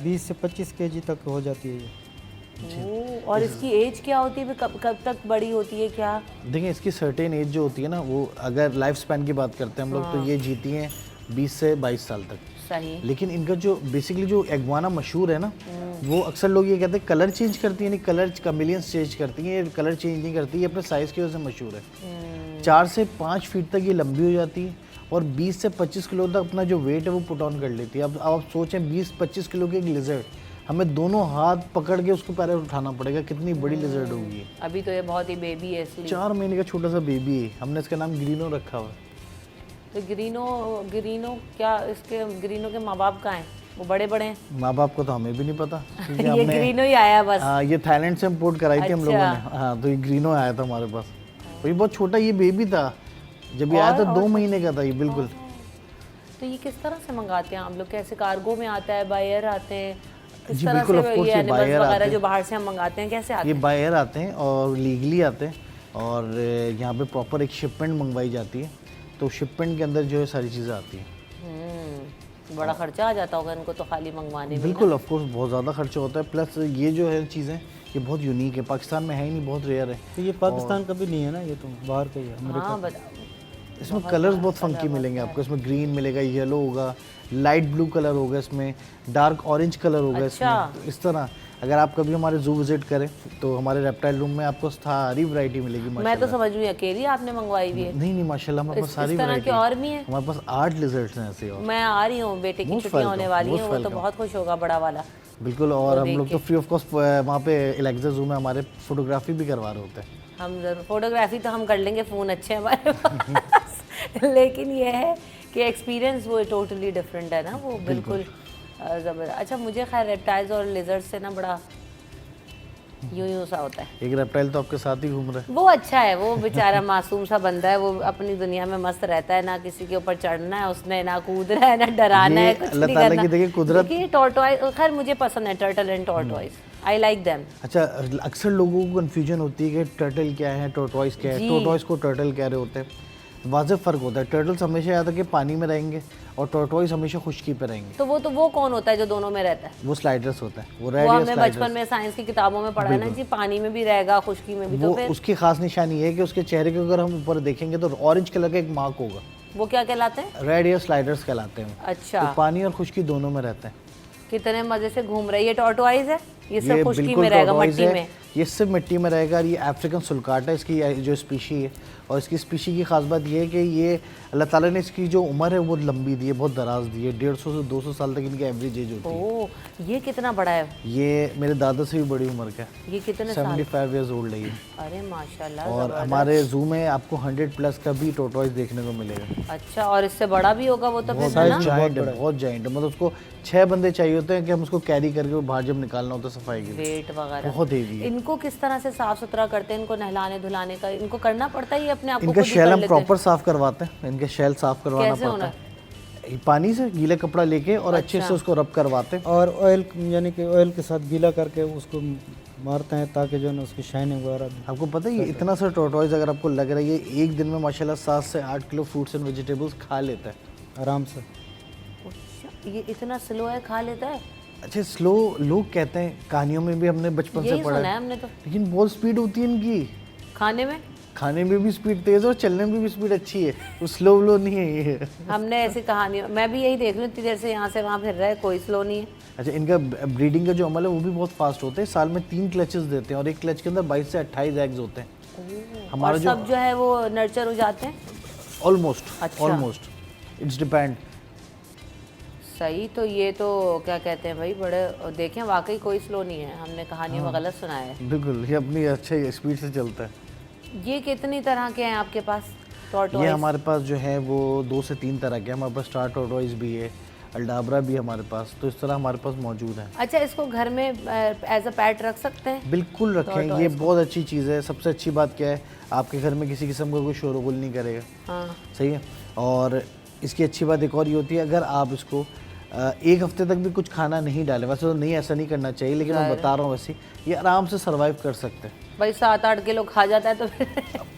20 से 25 केजी तक हो जाती है ये। ओह, और इसकी एज क्या होती है, कब कब तक बड़ी होती है क्या? देखिए इसकी सर्टेन एज जो होती है ना, वो अगर लाइफ स्पैन की बात करते हैं हम लोग, तो ये जीती हैं 20 से 22 साल तक। सही। लेकिन इनका जो बेसिकली जो एग्वाना मशहूर है ना, वो अक्सर लोग ये कहते हैं कलर चेंज करती है, नहीं कलर कमिलियंस चेंज करती हैं, ये कलर चेंज नहीं करती, ये अपने साइज़ की वजह से मशहूर है। 4 से 5 फीट तक ये लंबी हो जाती है और 20 से 25 किलो तक अपना जो वेट है वो पुट ऑन कर लेती है। अब आप सोचें 20-25 किलो की एक लिजर्ड, हमें दोनों हाथ पकड़ के उसको पैर उठाना पड़ेगा, कितनी बड़ी लिजर्ड होगी ये। अभी तो ये बहुत ही बेबी है इसलिए। 4 महीने का छोटा सा बेबी है, हमने इसका नाम ग्रीनो रखा हुआ है। तो ग्रीनो क्या, इसके ग्रीनो के माँ बाप कहाँ हैं? वो बड़े बड़े हैं? माँ बाप को तो हमें भी नहीं पता क्योंकि ये हमने ग्रीनो ही आया बस। हाँ, ये थाईलैंड से इम्पोर्ट कराई थी हम लोगों अच्छा। ने। हाँ, तो ये ग्रीनो आया था हमारे पास। तो ये बहुत छोटा ये बेबी था, जब ये आया था 2 महीने का था ये, बिल्कुल। तो ये किस तरह से मंगाते हैं आप लोग? कैसे कार्गो में आता है, बायर आते हैं? किस जी, तरह बिल्कुल, of से course, ये ये एनिमल्स buyer आते वगैरह हैं। जो बाहर से हम मंगाते हैं कैसे आते ये हैं? बायर आते हैं और लीगली आते हैं और यहाँ पे प्रॉपर एक शिपमेंट मंगवाई जाती है, तो शिपमेंट के अंदर जो है सारी चीज़ें आती हैं। बड़ा खर्चा आ जाता होगा इनको तो खाली मंगवाने में। बिल्कुल, ऑफ कोर्स बहुत ज़्यादा खर्चा होता है। प्लस ये जो है चीज़ें ये बहुत यूनिक है, पाकिस्तान में है ही नहीं, बहुत रेयर है। तो ये पाकिस्तान का भी नहीं है ना, ये तो बाहर का ही है, अमेरिका हाँ का। बताओ। इसमें कलर्स बहुत फंकी मिलेंगे आपको। इसमें ग्रीन मिलेगा, येलो होगा, लाइट ब्लू कलर होगा, इसमें डार्क ऑरेंज कलर होगा अच्छा। इसमें। तो इस तरह अगर आप कभी हमारे जू विजिट करें तो हमारे रेप्टाइल रूम में आपको सारी वैरायटी मिलेगी। मैं तो माशाल्लाह। समझ रही हूँ अकेली आपने मंगवाई हुई है। नहीं नहीं, माशाल्लाह हमारे पास इस सारी तरह वैरायटी के और भी हैं? हमारे पास 8 लिजर्ड्स हैं ऐसे। और मैं आ रही हूँ, बेटे की Most छुट्टियाँ होने welcome, वाली हैं, most वो तो welcome। बहुत खुश होगा बड़ा वाला। बिल्कुल, और हम देख लोग तो के। फ्री ऑफ कॉस्ट वहाँ पे एलेक्सा जू में हमारे फोटोग्राफी भी करवा रहे होते हैं। हम जरूर फोटोग्राफी तो हम कर लेंगे, फ़ोन अच्छे हैं हमारे पास लेकिन ये है कि एक्सपीरियंस वो टोटली डिफरेंट है ना, वो बिल्कुल ज़बरदस्त। अच्छा, मुझे खैर रेप्टाइल्स और लिजर्ड से ना बड़ा यूं सा होता है। एक रेप्टाइल तो आपके साथ ही घूम रहा है। वो अच्छा है, वो बेचारा मासूम सा बंदा है, वो अपनी दुनिया में मस्त रहता है, ना किसी के ऊपर चढ़ना है उसने, ना कूदना है, ना डराना ये है, कुछ अल्लाह नहीं ताला करना। की देखिए कुदरत। देखिए टॉर्टोइज, खैर मुझे पसंद है turtle and tortoise, I like them. अच्छा, अक्सर लोगों को कन्फ्यूजन होती है कि टर्टल क्या है, टोर्टोइस क्या है। जी। टोर्टोइस को टर्टल कह रहे होते हैं। वाज़ेह फ़र्क होता है। टर्टल्स हमेशा याद है कि पानी में रहेंगे और टोर्टोइस हमेशा खुश्की पे रहेंगे। तो वो कौन होता है जो दोनों में रहता है? वो स्लाइडर्स होता है, वो वो रेड हमने बचपन में साइंस की किताबों में पढ़ा है ना जी, पानी में भी रहेगा, खुश्की में भी। वो तो फिर उसकी खास निशानी ये है कि उसके चेहरे के अगर हम ऊपर देखेंगे तो ऑरेंज कलर का एक मार्क होगा। वो क्या कहलाते हैं? रेड एयर स्लाइडर्स कहलाते हैं वो। अच्छा, तो पानी और खुश्की दोनों में रहते हैं। कितने मजे से घूम रही है। ये टॉर्टोइज है, ये सब ये खुश्की बिल्कुल में रहेगा, tortoise मट्टी है। में। ये सिर्फ मिट्टी में रहेगा। और ये अफ्रीकन सुल्काटा है इसकी जो स्पीशी है। और इसकी स्पीशी की खास बात ये है कि ये अल्लाह ताला ने इसकी जो उम्र है वो लंबी दी है, बहुत दराज दी है। 150 से 200 साल तक इनकी एवरेज एज होती है। ओह, ये कितना बड़ा है? ये मेरे दादा से भी बड़ी उम्र का है। ये कितने साल? 75 ईयर्स ओल्ड है ये। अरे माशाल्लाह, और जबरदस्त। हमारे जू में आपको 100+ का भी टोर्टोइस देखने को मिलेगा। अच्छा, और इससे बड़ा भी होगा वो तो फिर, है बहुत ना? जाइंट है, बहुत जाइंट है। मतलब उसको 6 बंदे चाहिए होते हैं कि हम उसको कैरी करके बाहर जब निकालना होता है सफाई के लिए। वेट वगैरह बहुत हेवी है। इनको किस तरह से साफ सुथरा करते हैं? इनको नहलाने धुलाने का इनको करना पड़ता है, ये अपने आप को इनका खुद ही शेल कर हम लेते हैं? प्रॉपर साफ करवाते हैं। इनके शेल साफ करवाना कैसे पड़ता होना है पानी से, गीले कपड़ा लेके और अच्छे से उसको रब करवाते हैं। और ऑयल, यानी कि ऑयल के साथ गीला करके उसको मारते हैं ताकि जो है ना उसकी शाइनिंग वगैरह भी। आपको पता है ये इतना सा टोर्टोइस अगर आपको लग रहा है, ये एक दिन में माशाल्लाह 7 से 8 किलो फ्रूट्स एंड वेजिटेबल्स खा लेता है आराम से। अच्छा, ये इतना स्लो है, खा लेता है? अच्छा, स्लो लोग कहते हैं, कहानियों में भी हमने बचपन यही से पढ़ा सुना है है, हमने तो। लेकिन बहुत स्पीड होती है इनकी। खाने में खाने में भी स्पीड तेज है और चलने में भी स्पीड अच्छी है, वो स्लो नहीं है ये। हमने ऐसी कहानी, मैं भी यही देख रही हूँ इतनी देर से यहाँ से वहाँ फिर रहा है, कोई स्लो नहीं है। अच्छा, इनका ब्रीडिंग का जो अमल है वो भी बहुत फास्ट होता है। साल में 3 क्लचेस देते हैं और एक क्लच के अंदर 22 से 28 एग्स होते हैं। और सब जो है वो नर्चर हो जाते हैं ऑलमोस्ट अच्छा। Almost, it's depend. सही। तो ये तो क्या कहते हैं भाई, बड़े देखें वाकई कोई स्लो नहीं है, हमने कहानियों में गलत सुना है। बिल्कुल, ये अपनी अच्छे स्पीड से चलता है। ये कितनी तरह के हैं आपके पास ये टॉर्टोइज? हमारे पास जो है वो 2 से 3 तरह के हैं। हमारे पास स्टार टॉर्टोइज भी है, अल्डाब्रा भी है हमारे पास, तो इस तरह हमारे पास मौजूद है। अच्छा, इसको घर में एज अ पैट रख सकते हैं? बिल्कुल रखें, ये बहुत अच्छी चीज़ है। सबसे अच्छी बात क्या है, आपके घर में किसी किस्म का कोई शोरगुल नहीं करेगा। हाँ। सही है। और इसकी अच्छी बात एक और ये होती है, अगर आप इसको 1 हफ्ते तक भी कुछ खाना नहीं डालें, वैसे तो नहीं, ऐसा नहीं करना चाहिए, लेकिन मैं बता रहा हूँ वैसे ये आराम से सर्वाइव कर सकते हैं। भाई 7-8 किलो खा जाता है तो फिर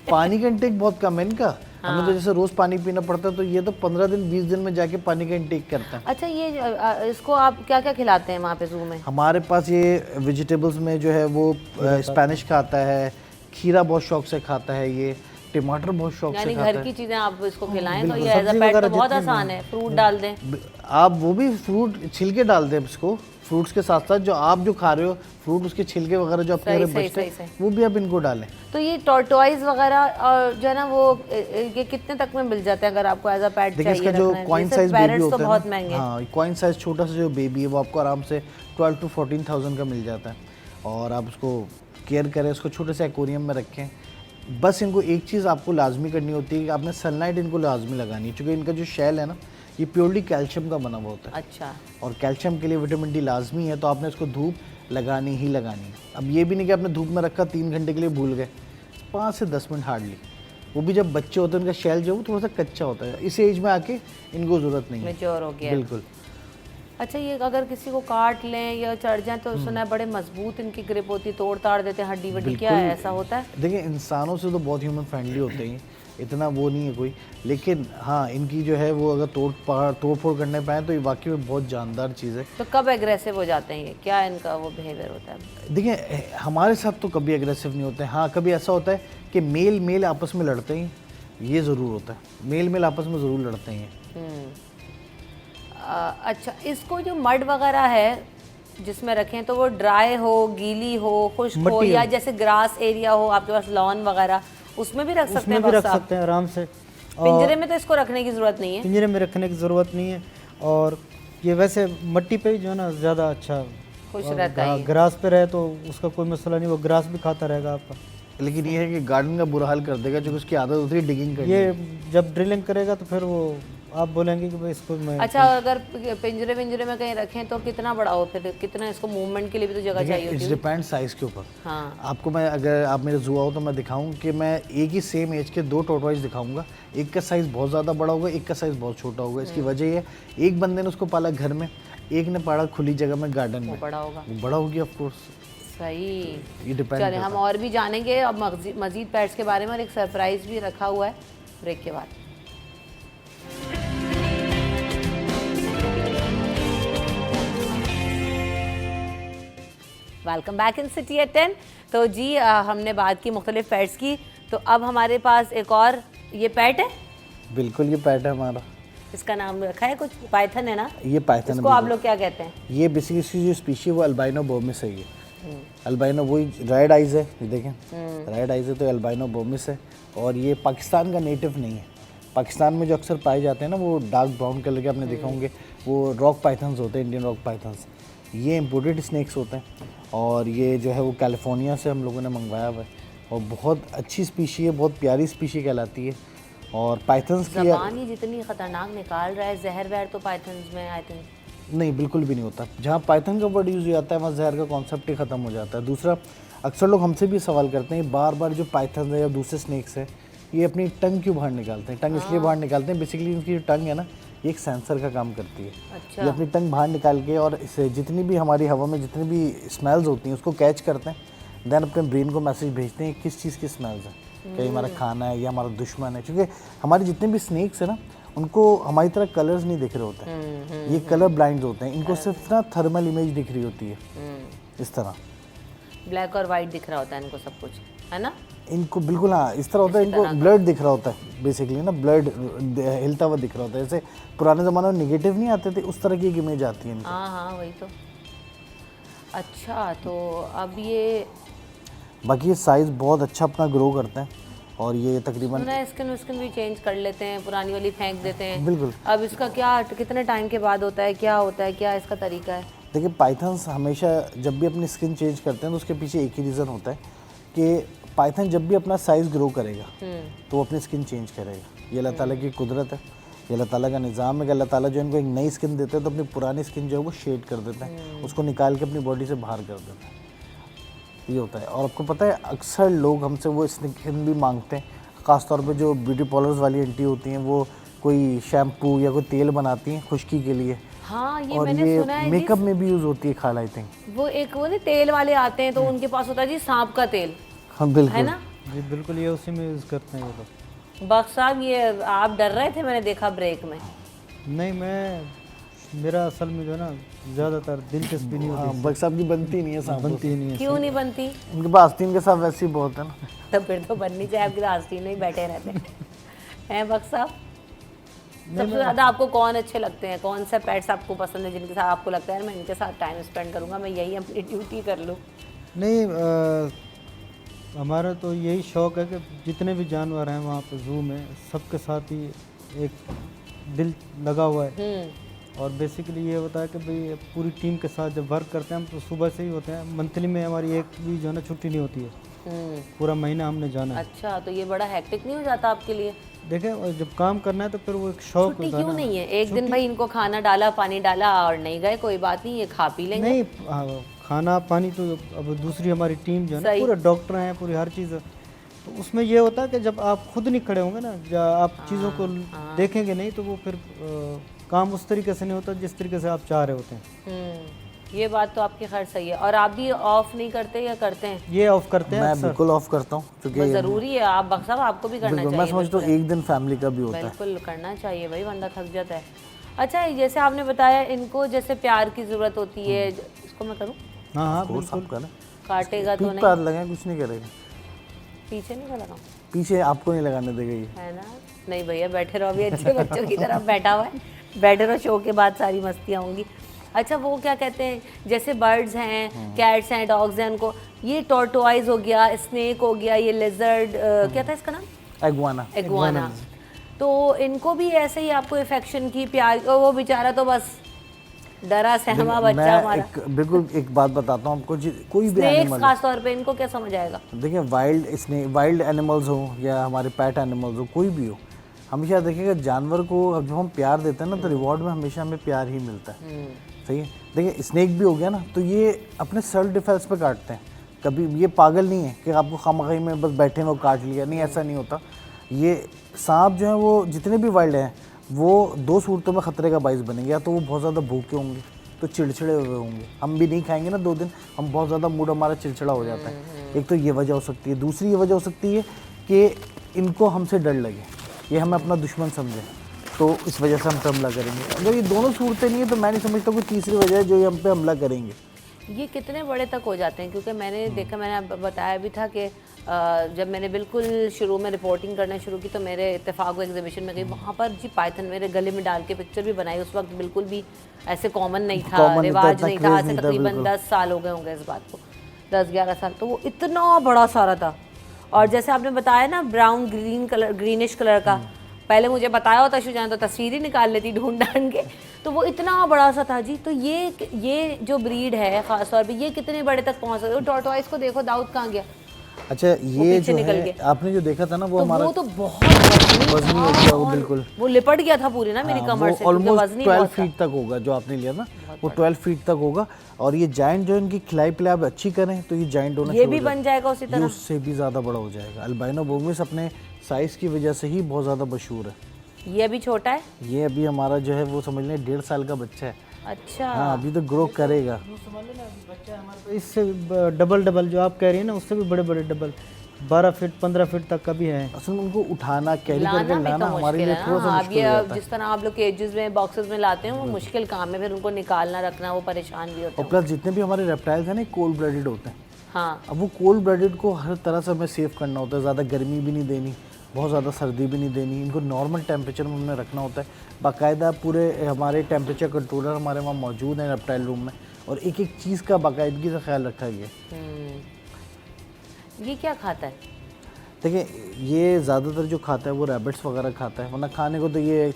पानी का इंटेक बहुत कम है इनका। हमें तो जैसे रोज पानी पीना पड़ता है, तो ये तो 15 दिन 20 दिन में जाके पानी का इंटेक करता है। अच्छा, ये इसको आप क्या क्या खिलाते हैं वहाँ पे जू में? हमारे पास ये वेजिटेबल्स में जो है वो स्पेनिश खाता है, खीरा बहुत शौक से खाता है, ये टमाटर बहुत शौक से यानी खाता घर है। की चीजें आप इसको खिलाएं तो बिल्कुल, ये एज अ सब्जी पेट तो वगैरह बहुत जितनी आसान है। फ्रूट डाल दें, आप वो भी फ्रूट छिलके डाल दें इसको, फ्रूट्स के साथ साथ जो आप जो खा रहे हो फ्रूट, उसके छिलके वगैरह जो आपके घर में बचते हैं वो भी आप इनको डालें। तो ये टॉर्टोइज वगैरह जो है ना वो ये कितने तक में मिल जाते हैं अगर आपको एज अ पेट देखिए, चाहिए? इसका जो कॉइन साइज बेबी होता तो है बहुत ना, महंगे। हाँ, कॉइन साइज छोटा सा जो बेबी है वो आपको आराम से 12 to 14,000 का मिल जाता है। और आप उसको केयर करें, उसको छोटे से एक्वेरियम में रखें। बस इनको एक चीज़ आपको लाजमी करनी होती है कि आपने सनलाइट इनको लाजमी लगानी है, क्योंकि इनका जो शेल है ना ये प्योरली कैल्शियम का बना हुआ होता है। अच्छा। और कैल्शियम के लिए विटामिन डी लाजमी है, तो आपने इसको धूप लगानी ही लगानी है। अब ये भी नहीं कि आपने धूप में रखा 3 घंटे के लिए भूल गए, 5 से 10 मिनट हार्डली। वो भी जब बच्चे होते हैं उनका शेल जो है वो थोड़ा सा कच्चा होता है, इस एज में आके इनको ज़रूरत नहीं है। मैच्योर हो गया। बिल्कुल। अच्छा, ये अगर किसी को काट लें या चढ़ जाए तो सुना है बड़े मजबूत इनकी ग्रिप होती है, तोड़ ताड़ देते हैं हड्डी वड्डी, क्या है, ऐसा होता है? देखिए, इंसानों से तो बहुत ह्यूमन फ्रेंडली होते हैं, इतना वो नहीं है कोई, लेकिन हाँ इनकी जो है वो अगर तोड़ फोड़ करने पाए तो ये वाकई में बहुत जानदार चीज़ है। तो कब एग्रेसिव हो जाते हैं ये, क्या इनका वो बिहेवियर होता है? देखिए, हमारे साथ तो कभी एग्रेसिव नहीं होते हैं। हाँ, कभी ऐसा होता है कि मेल आपस में लड़ते हैं, ये ज़रूर होता है, मेल आपस में ज़रूर लड़ते हैं। अच्छा, इसको जो मड वगैरह है जिसमें रखें तो वो ड्राई हो, गीली हो, खुश्क हो, या जैसे ग्रास एरिया हो आपके पास, लॉन वगैरह, उसमें भी रख सकते हैं? उसमें भी रख सकते हैं आराम से। पिंजरे में तो इसको रखने की ज़रूरत नहीं है? पिंजरे में रखने की ज़रूरत नहीं है। और ये वैसे मिट्टी पे ही जो है ना ज़्यादा अच्छा खुश रहता है। ग्रास पे रहे तो उसका कोई मसला नहीं, वो ग्रास भी खाता रहेगा आपका। लेकिन ये है कि गार्डन का बुरा हाल कर देगा, जो उसकी आदत होती है डिगिंग करने ये जब ड्रिलिंग करेगा तो फिर वो आप बोलेंगे कि भाई इसको मैं। अच्छा, अगर पिंजरे में कहीं रखें तो कितना बड़ा हो, फिर कितना इसको मूवमेंट के लिए भी तो जगह चाहिए होती इट्स है? डिपेंड साइज के ऊपर। हाँ। आपको मैं, अगर आप मेरे जू आओ तो मैं दिखाऊं कि मैं एक ही सेम एज के 2 टॉर्टोइज दिखाऊंगा। एक का साइज़ बहुत ज़्यादा बड़ा होगा, एक का साइज़ बहुत छोटा होगा। इसकी वजह ये है, एक बंदे ने उसको पाला घर में, एक ने पाला खुली जगह में गार्डन में। बड़ा होगा, वो बड़ा होगी ऑफ कोर्स। सही। ये डिपेंड। चलिए, हम और भी जानेंगे अब मजीद पेट्स के बारे में, और एक सरप्राइज भी रखा हुआ है ब्रेक के बाद। Welcome back in city at 10। तो जी हमने बात की मुख्तलिफ पेट्स की, तो अब हमारे पास एक और ये पेट है। बिल्कुल, ये पेट है हमारा। इसका नाम रखा है कुछ, पाइथन है ना? ये पाइथन इसको आप लोग क्या कहते हैं? ये बेसिकली इसकी जो स्पीशी है वो अल्बाइनो बोमिस है। ये अल्बाइनो, वही रेड आइज है, ये देखें रेड आइज है, तो अल्बाइनो बोमिस है। और ये पाकिस्तान का नेटिव नहीं है। पाकिस्तान में जो अक्सर पाए जाते हैं ना वो डार्क ब्राउन कलर के, आपने देखा होंगे, वो रॉक पाइथन्स होते हैं, इंडियन रॉक पाइथन्स। ये इम्पोर्टेड स्नैक्स होते हैं, और ये जो है वो कैलिफोर्निया से हम लोगों ने मंगवाया हुआ है, और बहुत अच्छी स्पीशी है, बहुत प्यारी स्पीशी कहलाती है। और पाइथन्स की ज़बान ही जितनी ख़तरनाक निकाल रहा है, जहर वहर तो पाइथन्स में आई थिंक नहीं, बिल्कुल भी नहीं होता। जहाँ पाइथन का वर्ड यूज़ हो जाता है वहाँ जहर का कॉन्सेप्ट ही ख़त्म हो जाता है। दूसरा, अक्सर लोग हमसे भी सवाल करते हैं बार बार, जो पाइथन है या दूसरे स्नैक्स है, ये अपनी टंग क्यों बाहर निकालते हैं? टंग इसलिए बाहर निकालते हैं, बेसिकली इनकी जो टंग है ना, ये एक सेंसर का काम करती है। अच्छा। ये अपनी टंग बाहर निकाल के, और इससे जितनी भी हमारी हवा में जितनी भी स्मेल्स होती हैं उसको कैच करते हैं, देन अपने ब्रेन को मैसेज भेजते हैं किस चीज़ की स्मेल्स है, कि हमारा खाना है या हमारा दुश्मन है। क्योंकि हमारे जितने भी स्नैक्स है ना, उनको हमारी तरह कलर्स नहीं दिख रहे होते हैं, ये कलर ब्लाइंड होते हैं, इनको सिर्फ ना थर्मल इमेज दिख रही होती है, इस तरह। ब्लैक और वाइट दिख रहा होता है इनको सब कुछ, है ना? इनको बिल्कुल हाँ इस तरह होता है, इनको ब्लड दिख रहा होता है बेसिकली ना, ब्लड हिलता हुआ दिख रहा होता है। जैसे पुराने ज़माने में नेगेटिव नहीं आते थे, उस तरह की एक इमेज आती है इनको। हाँ हाँ वही तो। अच्छा तो अब ये बाकी ये साइज़ बहुत अच्छा अपना ग्रो करते हैं और ये तकरीबन सुना है स्किन विस्किन भी चेंज कर लेते हैं, पुरानी वाली फेंक देते हैं। बिल्कुल। अब इसका क्या कितने टाइम के बाद होता है, क्या होता है, क्या इसका तरीका है? देखिए पाइथन्स हमेशा जब भी अपनी स्किन चेंज करते हैं तो उसके पीछे एक ही रीज़न होता है कि पाइथन जब भी अपना साइज़ ग्रो करेगा तो वो अपनी स्किन चेंज करेगा। ये अल्लाह ताला की कुदरत है, ये अल्लाह ताला का निज़ाम है कि अल्लाह ताला जो इनको एक नई स्किन देते हैं तो अपनी पुरानी स्किन जो है वो शेड कर देते हैं, उसको निकाल के अपनी बॉडी से बाहर कर देते हैं। ये होता है। और आपको पता है अक्सर लोग हमसे वो स्किन भी मांगते हैं, ख़ासतौर पे जो ब्यूटी पार्लर्स वाली आंटी होती हैं वो कोई शैम्पू या कोई तेल बनाती हैं खुश्की के लिए। हाँ ये और मैंने ये सुना है मेकअप में भी यूज़ होती है खाल आई थिंक। वो एक वो नहीं तेल वाले आते हैं तो उनके पास होता है जी सांप का तेल, हाँ है बिल्कुल। ना? जी बिल्कुल, ये उसी में यूज़ करते हैं ये लोग। बख्श साहब ये आप डर रहे थे, मैंने देखा ब्रेक में। नहीं, मेरा असल में जो है ना ज़्यादातर दिलचस्पी नहीं होती, बक्स साहब की बनती नहीं है सांप, बनती ही नहीं है। क्यों नहीं बनती? इनके पास आस्तीन के साथ वैसे ही बहुत है ना। तो फिर तो बननी चाहिए, आपकी रास्ते में ही बैठे रहते हैं बख्श साहब। सबसे ज़्यादा आपको कौन अच्छे लगते हैं, कौन सा पेट्स आपको पसंद है जिनके साथ आपको लगता है मैं इनके साथ टाइम स्पेंड करूंगा, मैं यही अपनी ड्यूटी कर लूँ? नहीं, हमारा तो यही शौक़ है कि जितने भी जानवर हैं वहाँ पे ज़ू में सबके साथ ही एक दिल लगा हुआ है। और बेसिकली ये होता है कि भाई पूरी टीम के साथ जब वर्क करते हैं हम तो सुबह से ही होते हैं, मंथली में हमारी एक भी जो है ना छुट्टी नहीं होती है, पूरा महीना हमने जाना है। अच्छा तो ये बड़ा हैक्टिक नहीं हो जाता आपके लिए? देखें जब काम करना है तो फिर वो एक शौक छुट्टी होता है क्यों ना। नहीं है? एक दिन भाई इनको खाना डाला, पानी डाला और नहीं गए, कोई बात नहीं, ये खा पी लेंगे। नहीं, खाना पानी तो अब दूसरी हमारी टीम जो है ना सही। पूरे डॉक्टर हैं, पूरी हर चीज़ है। तो उसमें ये होता है कि जब आप खुद नहीं खड़े होंगे ना, या आप चीज़ों को देखेंगे नहीं तो वो फिर काम उस तरीके से नहीं होता जिस तरीके से आप चाह रहे होते हैं। ये बात तो आपकी खैर सही है। और आप भी ऑफ नहीं करते या करते हैं? ये ऑफ करते हैं मैं अक्सर। बिल्कुल ऑफ करता हूँ क्योंकि बस ज़रूरी है, आप बख्श साहब आपको भी करना बिल्कुल, चाहिए। मैं समझता हूँ एक दिन फैमिली का भी होता है। बिल्कुल करना चाहिए भाई, वरना थक जाता है। अच्छा जैसे आपने बताया इनको जैसे प्यार की ज़रूरत होती है, इसको मैं करूँ? हाँ हाँ कोर्स बिल्कुल। आपका ना काटेगा तो पीठ नहीं? पे हाथ लगाए कुछ नहीं करेगा, पीछे नहीं लगाऊं? पीछे आपको नहीं लगाने देगा ये। है ना? नहीं भैया बैठे रहो, अभी अच्छे बच्चों की तरफ बैठा हुआ है, बैठे रहो, शो के बाद सारी मस्तियाँ होंगी। अच्छा वो क्या कहते हैं, जैसे बर्ड्स हैं, कैट्स हैं, डॉग्स हैं, उनको ये टॉर्टोइज हो गया, स्नेक हो गया, ये लिजर्ड, क्या था इसका नाम? एगुआना। इग्वाना। तो इनको भी ऐसे ही आपको इन्फेक्शन की प्यार, वो बेचारा तो बस डरा सहमा बच्चा मैं हमारा। बिल्कुल एक बात बताता हूँ आपको, कोई भी स्नेक्स एनिमल, खास तौर पे इनको क्या समझ आएगा? देखिए वाइल्ड एनिमल्स हो या हमारे पेट एनिमल्स हो, कोई भी हो, हमेशा देखिएगा जानवर को जब हम प्यार देते हैं ना तो रिवॉर्ड में हमेशा हमें प्यार ही मिलता है। सही है। देखिए स्नेक भी हो गया ना, तो ये अपने सेल्फ डिफेंस पे काटते हैं। कभी ये पागल नहीं है कि आपको खामखाई में बस बैठे में वो काट लिया, नहीं ऐसा नहीं होता। ये सांप जो है वो जितने भी वाइल्ड हैं वो दो सूरतों में ख़तरे का बाइस बनेंगे, या तो वो बहुत ज़्यादा भूखे होंगे तो चिड़चिड़े हुए होंगे, हम भी नहीं खाएंगे ना 2 दिन, हम बहुत ज़्यादा मूड हमारा चिड़चिड़ा हो जाता है। एक तो ये वजह हो सकती है, दूसरी ये वजह हो सकती है कि इनको हमसे डर लगे, ये हमें अपना दुश्मन समझे, तो इस वजह से हम पे हमला करेंगे। अगर ये दोनों सूरतें नहीं है तो मैं नहीं समझता कोई तीसरी वजह है जो ये हम पे हमला करेंगे। ये कितने बड़े तक हो जाते हैं? क्योंकि मैंने देखा, मैंने आपको बताया भी था कि जब मैंने बिल्कुल शुरू में रिपोर्टिंग करना शुरू की तो मेरे इत्तेफाक एग्जीबिशन में गई, वहाँ पर जी पाइथन मेरे गले में डाल के पिक्चर भी बनाई। उस वक्त बिल्कुल भी ऐसे कॉमन नहीं था, रिवाज नहीं था, आज से तकरीबन 10 साल हो गए होंगे इस बात को, 10-11 साल। तो वो इतना बड़ा सारा था, और जैसे आपने बताया ना brown green colour, greenish colour का, पहले मुझे बताया होता शुजान तो तस्वीर ही निकाल लेती ढूंढ ढांढ के, तो वो इतना बड़ा सा था जी। तो ये जो ब्रीड है ख़ास तौर पे, ये कितने बड़े तक पहुंच सकते? टॉर्टोइस को देखो, दाऊद कहाँ गया? अच्छा ये जो है आपने जो देखा था ना वो हमारा वो तो बहुत वजनी हो गया, वो बिल्कुल वो लिपट गया था पूरी ना मेरी कमर से, क्योंकि ऑलमोस्ट वजनी 12 बहुत था। फीट तक होगा जो आपने लिया ना, वो 12 फीट तक होगा। और ये जाइंट जो इनकी खिलाई पिलाई आप अच्छी करें तो ये जाइंट होना ये भी बन जाएगा उसी ये तरह। उससे भी ज़्यादा बड़ा हो जाएगा। अल्बाइनो बोमिस अपने साइज़ की वजह से ही बहुत ज़्यादा मशहूर है। ये अभी छोटा है? ये अभी हमारा जो है वो समझ लें 1.5 साल का बच्चा है। अच्छा हाँ अभी तो ग्रो करेगा। बच्चा हमारे इससे डबल जो आप कह रही हैं ना, उससे भी बड़े बड़े डबल 12 फीट 15 फीट तक का भी है। असल में उनको उठाना कैरी करके लाना भी लाना तो हमारे मुश्किल लिए है थोड़ा ना। सा अब मुश्किल ये हो जाता है। जिस तरह आप लोग केजेस में, बॉक्सेस में लाते हैं, वो मुश्किल काम है, फिर उनको निकालना रखना, वो परेशान भी होते और हैं। प्लस जितने भी हमारे रेप्टाइल्स हैं ना कोल्ड ब्लडेड होते हैं, हाँ अब वो कोल्ड ब्लडेड को हर तरह से हमें सेव करना होता है, ज़्यादा गर्मी भी नहीं देनी, बहुत ज़्यादा सर्दी भी नहीं देनी, इनको नॉर्मल टेम्परेचर में हमें रखना होता है। बाकायदा पूरे हमारे टेम्परेचर कंट्रोलर हमारे वहाँ मौजूद हैं रेप्टाइल रूम में, और एक एक चीज़ का बाकायदगी से ख्याल रखा गया है। ये क्या खाता है? देखिए ये ज़्यादातर जो खाता है वो रैबिट्स वगैरह खाता है, वरना खाने को तो ये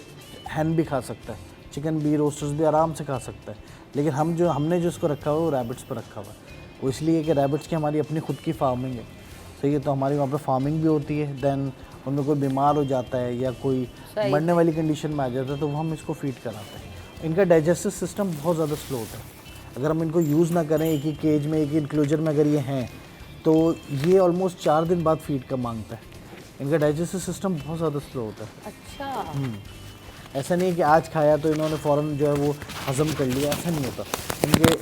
हैन भी खा सकता है, चिकन भी, रोस्टर्स भी आराम से खा सकता है। लेकिन हमने जो इसको रखा हुआ है वो रैबिट्स पर रखा हुआ है। वो इसलिए कि रैबिट्स की हमारी अपनी खुद की फार्मिंग है, सही है, तो हमारी वहाँ पे फार्मिंग भी होती है। देन उनमें कोई बीमार हो जाता है या कोई मरने वाली कंडीशन में आ जाता है तो वो हम इसको फीड कराते हैं। इनका डाइजेस्टिव सिस्टम बहुत ज़्यादा स्लो होता है, अगर हम इनको यूज़ ना करें एक ही केज में, एक ही इंक्लोजर में अगर ये हैं तो ये ऑलमोस्ट 4 दिन बाद फीड का मांगता है। इनका डाइजेस्टिव सिस्टम बहुत ज़्यादा स्लो होता है। अच्छा ऐसा नहीं है कि आज खाया तो इन्होंने फ़ौरन जो है वो हज़म कर लिया, ऐसा नहीं होता। इनके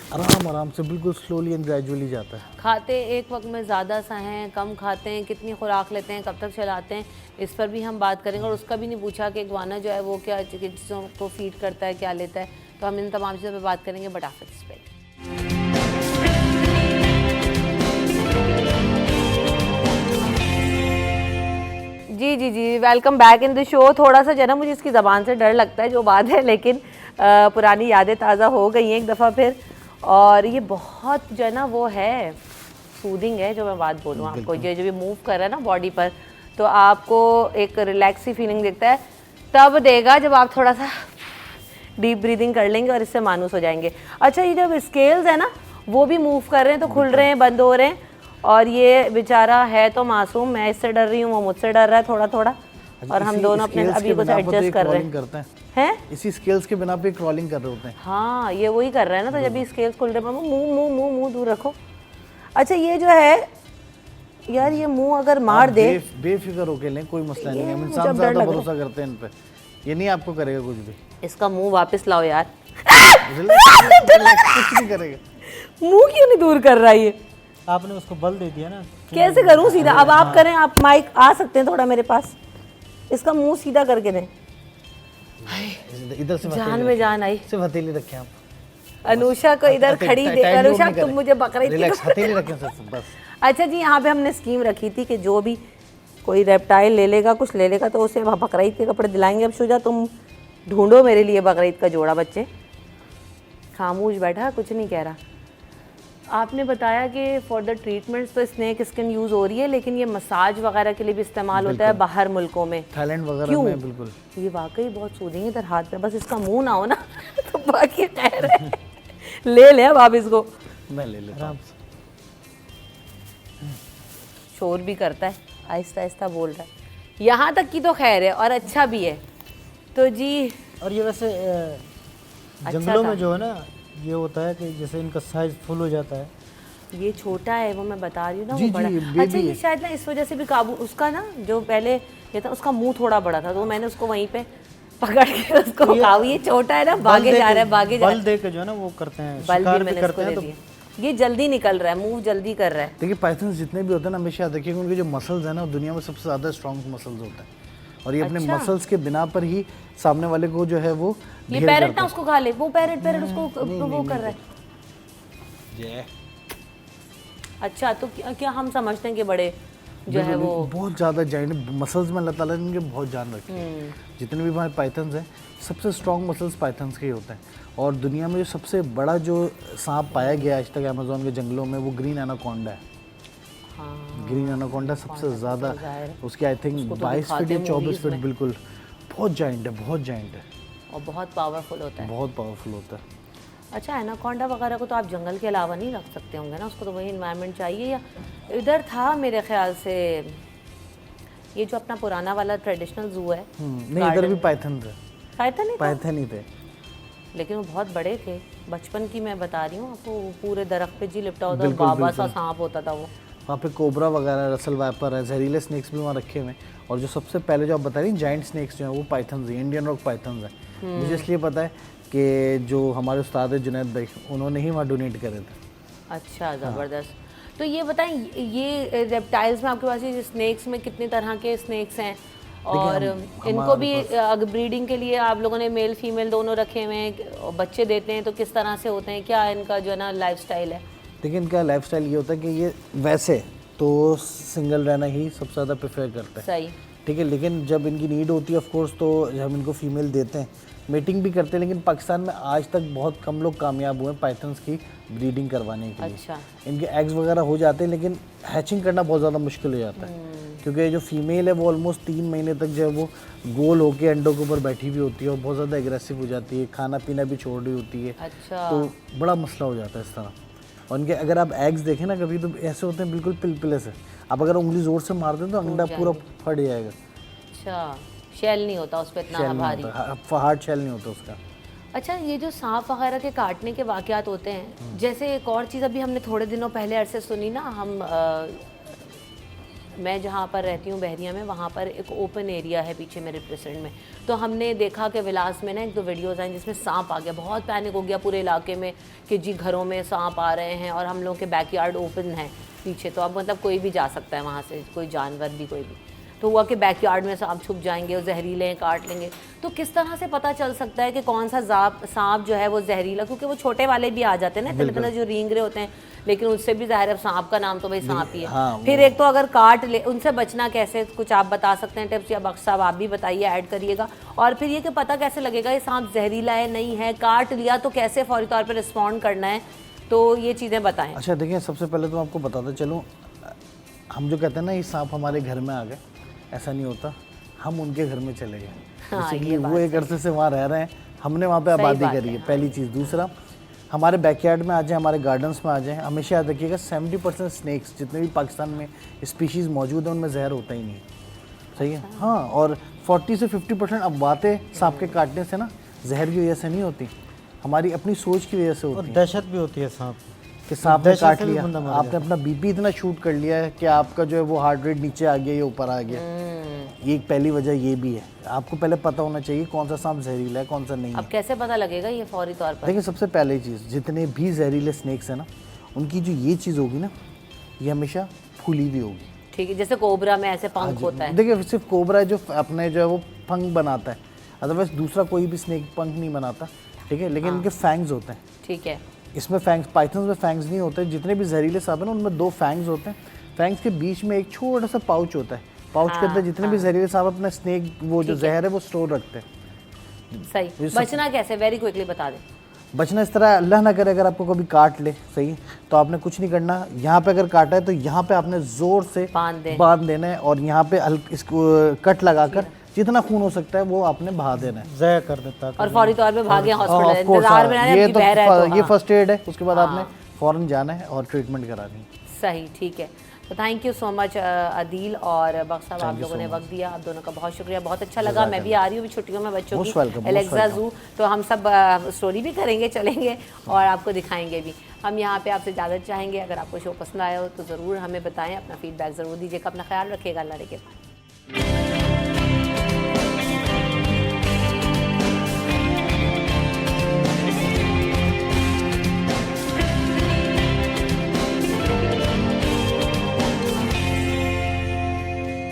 आराम से बिल्कुल स्लोली एंड ग्रेजुअली जाता है। खाते एक वक्त में ज़्यादा सा हैं, कम खाते हैं, कितनी खुराक लेते हैं, कब तक चलाते हैं, इस पर भी हम बात करेंगे। और उसका भी नहीं पूछा कि इग्वाना जो है वो क्या चीज़ों को फीड करता है, क्या लेता है, तो हम इन तमाम चीज़ों पर बात करेंगे। But after this break. जी जी जी, welcome back in the show. थोड़ा सा जो है ना मुझे इसकी ज़बान से डर लगता है, जो बात है, लेकिन पुरानी यादें ताज़ा हो गई हैं एक दफ़ा फिर। और ये बहुत जो है ना वो है सूदिंग है, जो मैं बात बोलूँ आपको, ये जो भी मूव कर रहा है ना बॉडी पर, तो आपको एक रिलैक्स सी फीलिंग देता है। तब देगा जब आप थोड़ा सा डीप ब्रीदिंग कर लेंगे और इससे मानूस हो जाएंगे। अच्छा, ये जब स्केल्स है ना वो भी मूव कर रहे हैं, तो खुल रहे हैं, बंद हो रहे हैं, और ये बेचारा है तो मासूम, मैं इससे डर रही हूँ, वो मुझसे डर रहा है थोड़ा थोड़ा, और हम दोनों अपने अभी कुछ एडजस्ट कर रहे हैं। हैं इसी स्केल्स के बिना पे क्रॉलिंग कर रहे होते हैं। हाँ, ये वही कर रहा है ना, तो जब भी स्केल्स खुल रहे हैं, मुंह दूर रखो। अच्छा, ये जो है यार, ये मुंह अगर मार दे, बेफिक्र होके लें, कोई मसला नहीं है, हम इंसान ज़्यादा भरोसा करते हैं इन पे, ये नहीं आपको करेगा कुछ भी। इसका मुंह वापस लाओ यार। कुछ नहीं करेगा। मुंह क्यों नहीं दूर कर रहा है ये? आपने उसको बल दे दिया ना। कैसे करूं सीधा? अब आप करें, आप माइक आ सकते हैं थोड़ा मेरे पास, इसका मुंह सीधा करके दें। इधर से जान में जान आई। सिर्फ हथेली रखें आप। अनुषा को इधर खड़ी देख, अनुषा तुम मुझे बकरीद की रिलैक्स, हथेली रखें सिर्फ बस। अच्छा जी, यहाँ पे हमने स्कीम रखी थी कि जो भी कोई रेप्टाइल ले लेगा, कुछ ले लेगा, तो उसे बकरीद के कपड़े दिलाएंगे। अब शुजा तुम ढूंढो मेरे लिए बकरीद का जोड़ा। बच्चे खामोश बैठा, कुछ नहीं कह रहा। आपने बताया कि फॉर द ट्रीटमेंट्स तो स्नेक स्किन यूज़ हो रही है, लेकिन ये मसाज वगैरह के लिए भी इस्तेमाल होता है बाहर मुल्कों में, थाईलैंड वगैरह में। बिल्कुल, ये वाकई बहुत सूदिंग है इधर हाथ पे, बस इसका मुंह ना हो ना तो बाकी खैर है। ले अब आप इसको। मैं ले लेता हूँ। शोर भी करता है, आहिस्ता आहिस्ता बोल रहा है, यहाँ तक की तो खैर है और अच्छा भी है। तो जी, और ये वैसे जंगलों में जो है ना, ये होता है कि जैसे इनका साइज फुल हो जाता है। ये छोटा है, वो मैं बता रही हूँ ना, जी, वो बड़ा। जी, अच्छा, ये शायद ना इस वजह से भी काबू, उसका ना जो पहले ये था, उसका मुंह थोड़ा बड़ा था, तो मैंने उसको वहीं पे पकड़ के उसको काबू। ये छोटा है ना, भागे जा रहा है, भागे जा रहा है। बल दे के जो है ना वो करते हैं, बल शिकार भी भी मैंने करते इसको हैं। दे तो दिया। ये जल्दी निकल रहा है, मूव जल्दी कर रहा है। देखिए पाइथन्स जितने भी होते हैं ना, हमेशा याद रखिएगा उनके जो मसल्स हैं ना, वो दुनिया में सबसे ज़्यादा स्ट्रॉन्ग मसल्स होते हैं, और ये अपने मसल्स के बिना पर ही सामने वाले को जो है वो ये पैरेट ना उसको खा ले, वो पैरेट उसको वो कर रहा है। अच्छा, तो क्या हम समझते हैं कि बड़े जो है वो बहुत ज़्यादा जाइंट मसल्स में अल्लाह ताला ने इनके बहुत जान रखी है। जितने भी हमारे पाइथन्स हैं, सबसे स्ट्रॉन्ग मसल्स पाइथन्स के ही होते हैं। और दुनिया में जो सबसे बड़ा जो सांप पाया गया आज तक अमेज़न के जंगलों में, वो ग्रीन एनाकोंडा है। ग्रीन एनाकोंडा सबसे ज़्यादा, उसके आई थिंक 22 फीट या 24 फीट, बिल्कुल बहुत जाइंट है, बहुत जाइंट है, और बहुत पावरफुल होता है। बहुत पावरफुल होता है। अच्छा, एनाकोंडा वगैरह को तो आप जंगल के अलावा नहीं रख सकते होंगे ना, उसको तो वही इन्वायरमेंट चाहिए। या इधर था मेरे ख्याल से, ये जो अपना पुराना वाला ट्रेडिशनल जू है, नहीं इधर भी पाइथन थे। पाइथन ही थे, लेकिन वो बहुत बड़े थे। बचपन की मैं बता रही हूँ आपको, पूरे दरख्त पे जी लिपटा होता, बाबा सा सांप होता था वो। वहाँ पे कोबरा वगैरह, रसल वाइपर है, जहरीले स्नेक्स भी वहाँ रखे हुए हैं। और जो सबसे पहले जो आप बता रही जाइंट स्नेक्स जो हैं वो पाइथन्स हैं, इंडियन रॉक पाइथन्स हैं। मुझे इसलिए पता है कि जो हमारे उस्ताद है जुनैद भाई, उन्होंने ही वहाँ डोनेट करे थे। अच्छा, ज़बरदस्त। तो ये बताएं, ये रेप्टाइल्स में आपके पास ये स्नेक्स में कितने तरह के स्नेक्स हैं, और इनको भी ब्रीडिंग के लिए आप लोगों ने मेल फीमेल दोनों रखे हुए हैं, बच्चे देते हैं तो किस तरह से होते हैं, क्या इनका जो है ना लाइफस्टाइल है? देखिए इनका लाइफस्टाइल ये होता है कि ये वैसे तो सिंगल रहना ही सबसे ज़्यादा प्रेफर करते हैं, सही। ठीक है। लेकिन जब इनकी नीड होती है ऑफ कोर्स तो हम इनको फीमेल देते हैं, मेटिंग भी करते हैं। लेकिन पाकिस्तान में आज तक बहुत कम लोग कामयाब हुए हैं पाइथन्स की ब्रीडिंग करवाने के लिए। अच्छा। इनके एग्स वगैरह हो जाते हैं लेकिन हैचिंग करना बहुत ज़्यादा मुश्किल हो जाता है, क्योंकि जो फीमेल है वो ऑलमोस्ट 3 महीने तक जो है वो गोल होके अंडों के ऊपर बैठी हुई होती है और बहुत ज़्यादा एग्रेसिव हो जाती है, खाना पीना भी छोड़ रही होती है। अच्छा। तो बड़ा मसला हो जाता है इस तरह। और इनके अगर आप एग्स देखें ना कभी तो ऐसे होते हैं बिल्कुल पिलपिले से, आप अगर उंगली ज़ोर से मार दें तो अंडा पूरा फट जाएगा। अच्छा, शेल नहीं होता उस पर इतना भारी। हार्ड शेल नहीं होता उसका। अच्छा, ये जो सांप वगैरह के काटने के वाकयात होते हैं, जैसे एक और चीज़ अभी हमने थोड़े दिनों पहले अरसे सुनी ना, मैं जहाँ पर रहती हूँ बहरिया में, वहाँ पर एक ओपन एरिया है पीछे मेरे प्रेसिडेंट में, तो हमने देखा कि विलास में ना 1-2 वीडियोज़ आई जिसमें सांप आ गया। बहुत पैनिक हो गया पूरे इलाके में कि जी घरों में सांप आ रहे हैं, और हम लोगों के बैकयार्ड ओपन है पीछे, तो अब मतलब कोई भी जा सकता है वहाँ से, कोई जानवर भी, कोई भी। तो हुआ कि बैकयार्ड में सांप छुप जाएंगे और जहरीले हैं, काट लेंगे। तो किस तरह से पता चल सकता है कि कौन सा सांप जो है वो जहरीला, क्योंकि वो छोटे वाले भी आ जाते हैं ना, इतने जो रींगरे होते हैं, लेकिन उससे भी ज़ाहिर है सांप का नाम तो भाई सांप ही है। हाँ, फिर एक तो अगर काट ले, उनसे बचना कैसे, कुछ आप बता सकते हैं टिप्स, या बख्श साहब आप भी बताइए, ऐड करिएगा। और फिर ये कि पता कैसे लगेगा ये सांप जहरीला है नहीं है, काट लिया तो कैसे फौरी तौर पर रिस्पॉन्ड करना है, तो ये चीज़ें बताएं। अच्छा देखिए, सबसे पहले तो आपको बताता चलूँ, हम जो कहते हैं ना ये सांप हमारे घर में आ गए, ऐसा नहीं होता, हम उनके घर में चले गए। हाँ, बेसिकली वो एक अरसे से वहाँ रह रहे हैं, हमने वहाँ पे आबादी करी है, पहली चीज़। दूसरा, हमारे बैकयार्ड में आ जाए, हमारे गार्डन्स में आ जाए, हमेशा याद रखिएगा 70% स्नेक्स जितने भी पाकिस्तान में स्पीशीज़ मौजूद हैं उनमें जहर होता ही नहीं है, सही है। हाँ, और 40 से 50% अब बातें सांप के काटने से ना जहर की वजह से नहीं होती, हमारी अपनी सोच की वजह से और होती है। दहशत भी होती है सांप कि सांप ने दहशत काट से भी लिया, बंदा मर आपने अपना बीपी इतना शूट कर लिया है कि आपका जो है वो हार्ट रेट नीचे आ गया या ऊपर आ गया। ये एक पहली वजह ये भी है। आपको पहले पता होना चाहिए कौन सा सांप जहरीला है, कौन सा नहीं है। अब कैसे पता लगेगा ये फौरी तौर पर? देखिए, सबसे पहले चीज़, जितने भी जहरीले स्नेक्स हैं ना, उनकी जो ये चीज़ होगी ना, ये हमेशा फूली हुई होगी। ठीक है, जैसे कोबरा में ऐसे पंख होता है। देखिए, सिर्फ कोबरा जो अपने जो है वो पंख बनाता है, अदरवाइज दूसरा कोई भी स्नेक पंख नहीं बनाता, ठीक है। लेकिन इनके फैंग्स होते हैं। ठीक है। इसमें फैंग्स, पाइथन्स में फैंग्स नहीं होते। जितने भी जहरीले सांप हैं ना उनमें 2 फैंग्स होते हैं। फैंग्स के बीच में एक छोटा सा पाउच होता है, पाउच के अंदर जितने भी जहरीले सांप अपना स्नेक वो जो जहर है वो स्टोर रखते हैं। सही। बचना कैसे, वेरी क्विकली बता दें। बचना इस तरह, अल्लाह ना करे अगर आपको कभी काट ले, सही, तो आपने कुछ नहीं करना। यहाँ पे अगर काटा है तो यहाँ पे आपने जोर से बांध देना है, और यहाँ पे इसको कट लगाकर जितना खून हो सकता है वो आपने बहा देना है, ज़ाया कर देता है। और फौरी तौर पे भागे हॉस्पिटल, ऑफ कोर्स, इंतजार में रहना, ये अभी बह रहा है तो ये हाँ। फर्स्ट एड है। उसके बाद आपने फौरन जाना है और ट्रीटमेंट करानी है। सही, ठीक है। तो thank you so much Adeel और बख्श साहब, आप लोगों ने वक्त दिया, आप दोनों का बहुत शुक्रिया, बहुत अच्छा लगा। मैं भी आ रही हूँ छुट्टियों में बच्चों की, एलेक्सा ज़ू, तो हम सब स्टोरी भी करेंगे, चलेंगे और आपको दिखाएंगे भी। हम यहाँ पे आपसे इजाज़त चाहेंगे। अगर आपको शो पसंद आया हो तो ज़रूर हमें बताएं, अपना फीडबैक ज़रूर दीजिएगा, अपना ख्याल रखिएगा, अल्लाह के।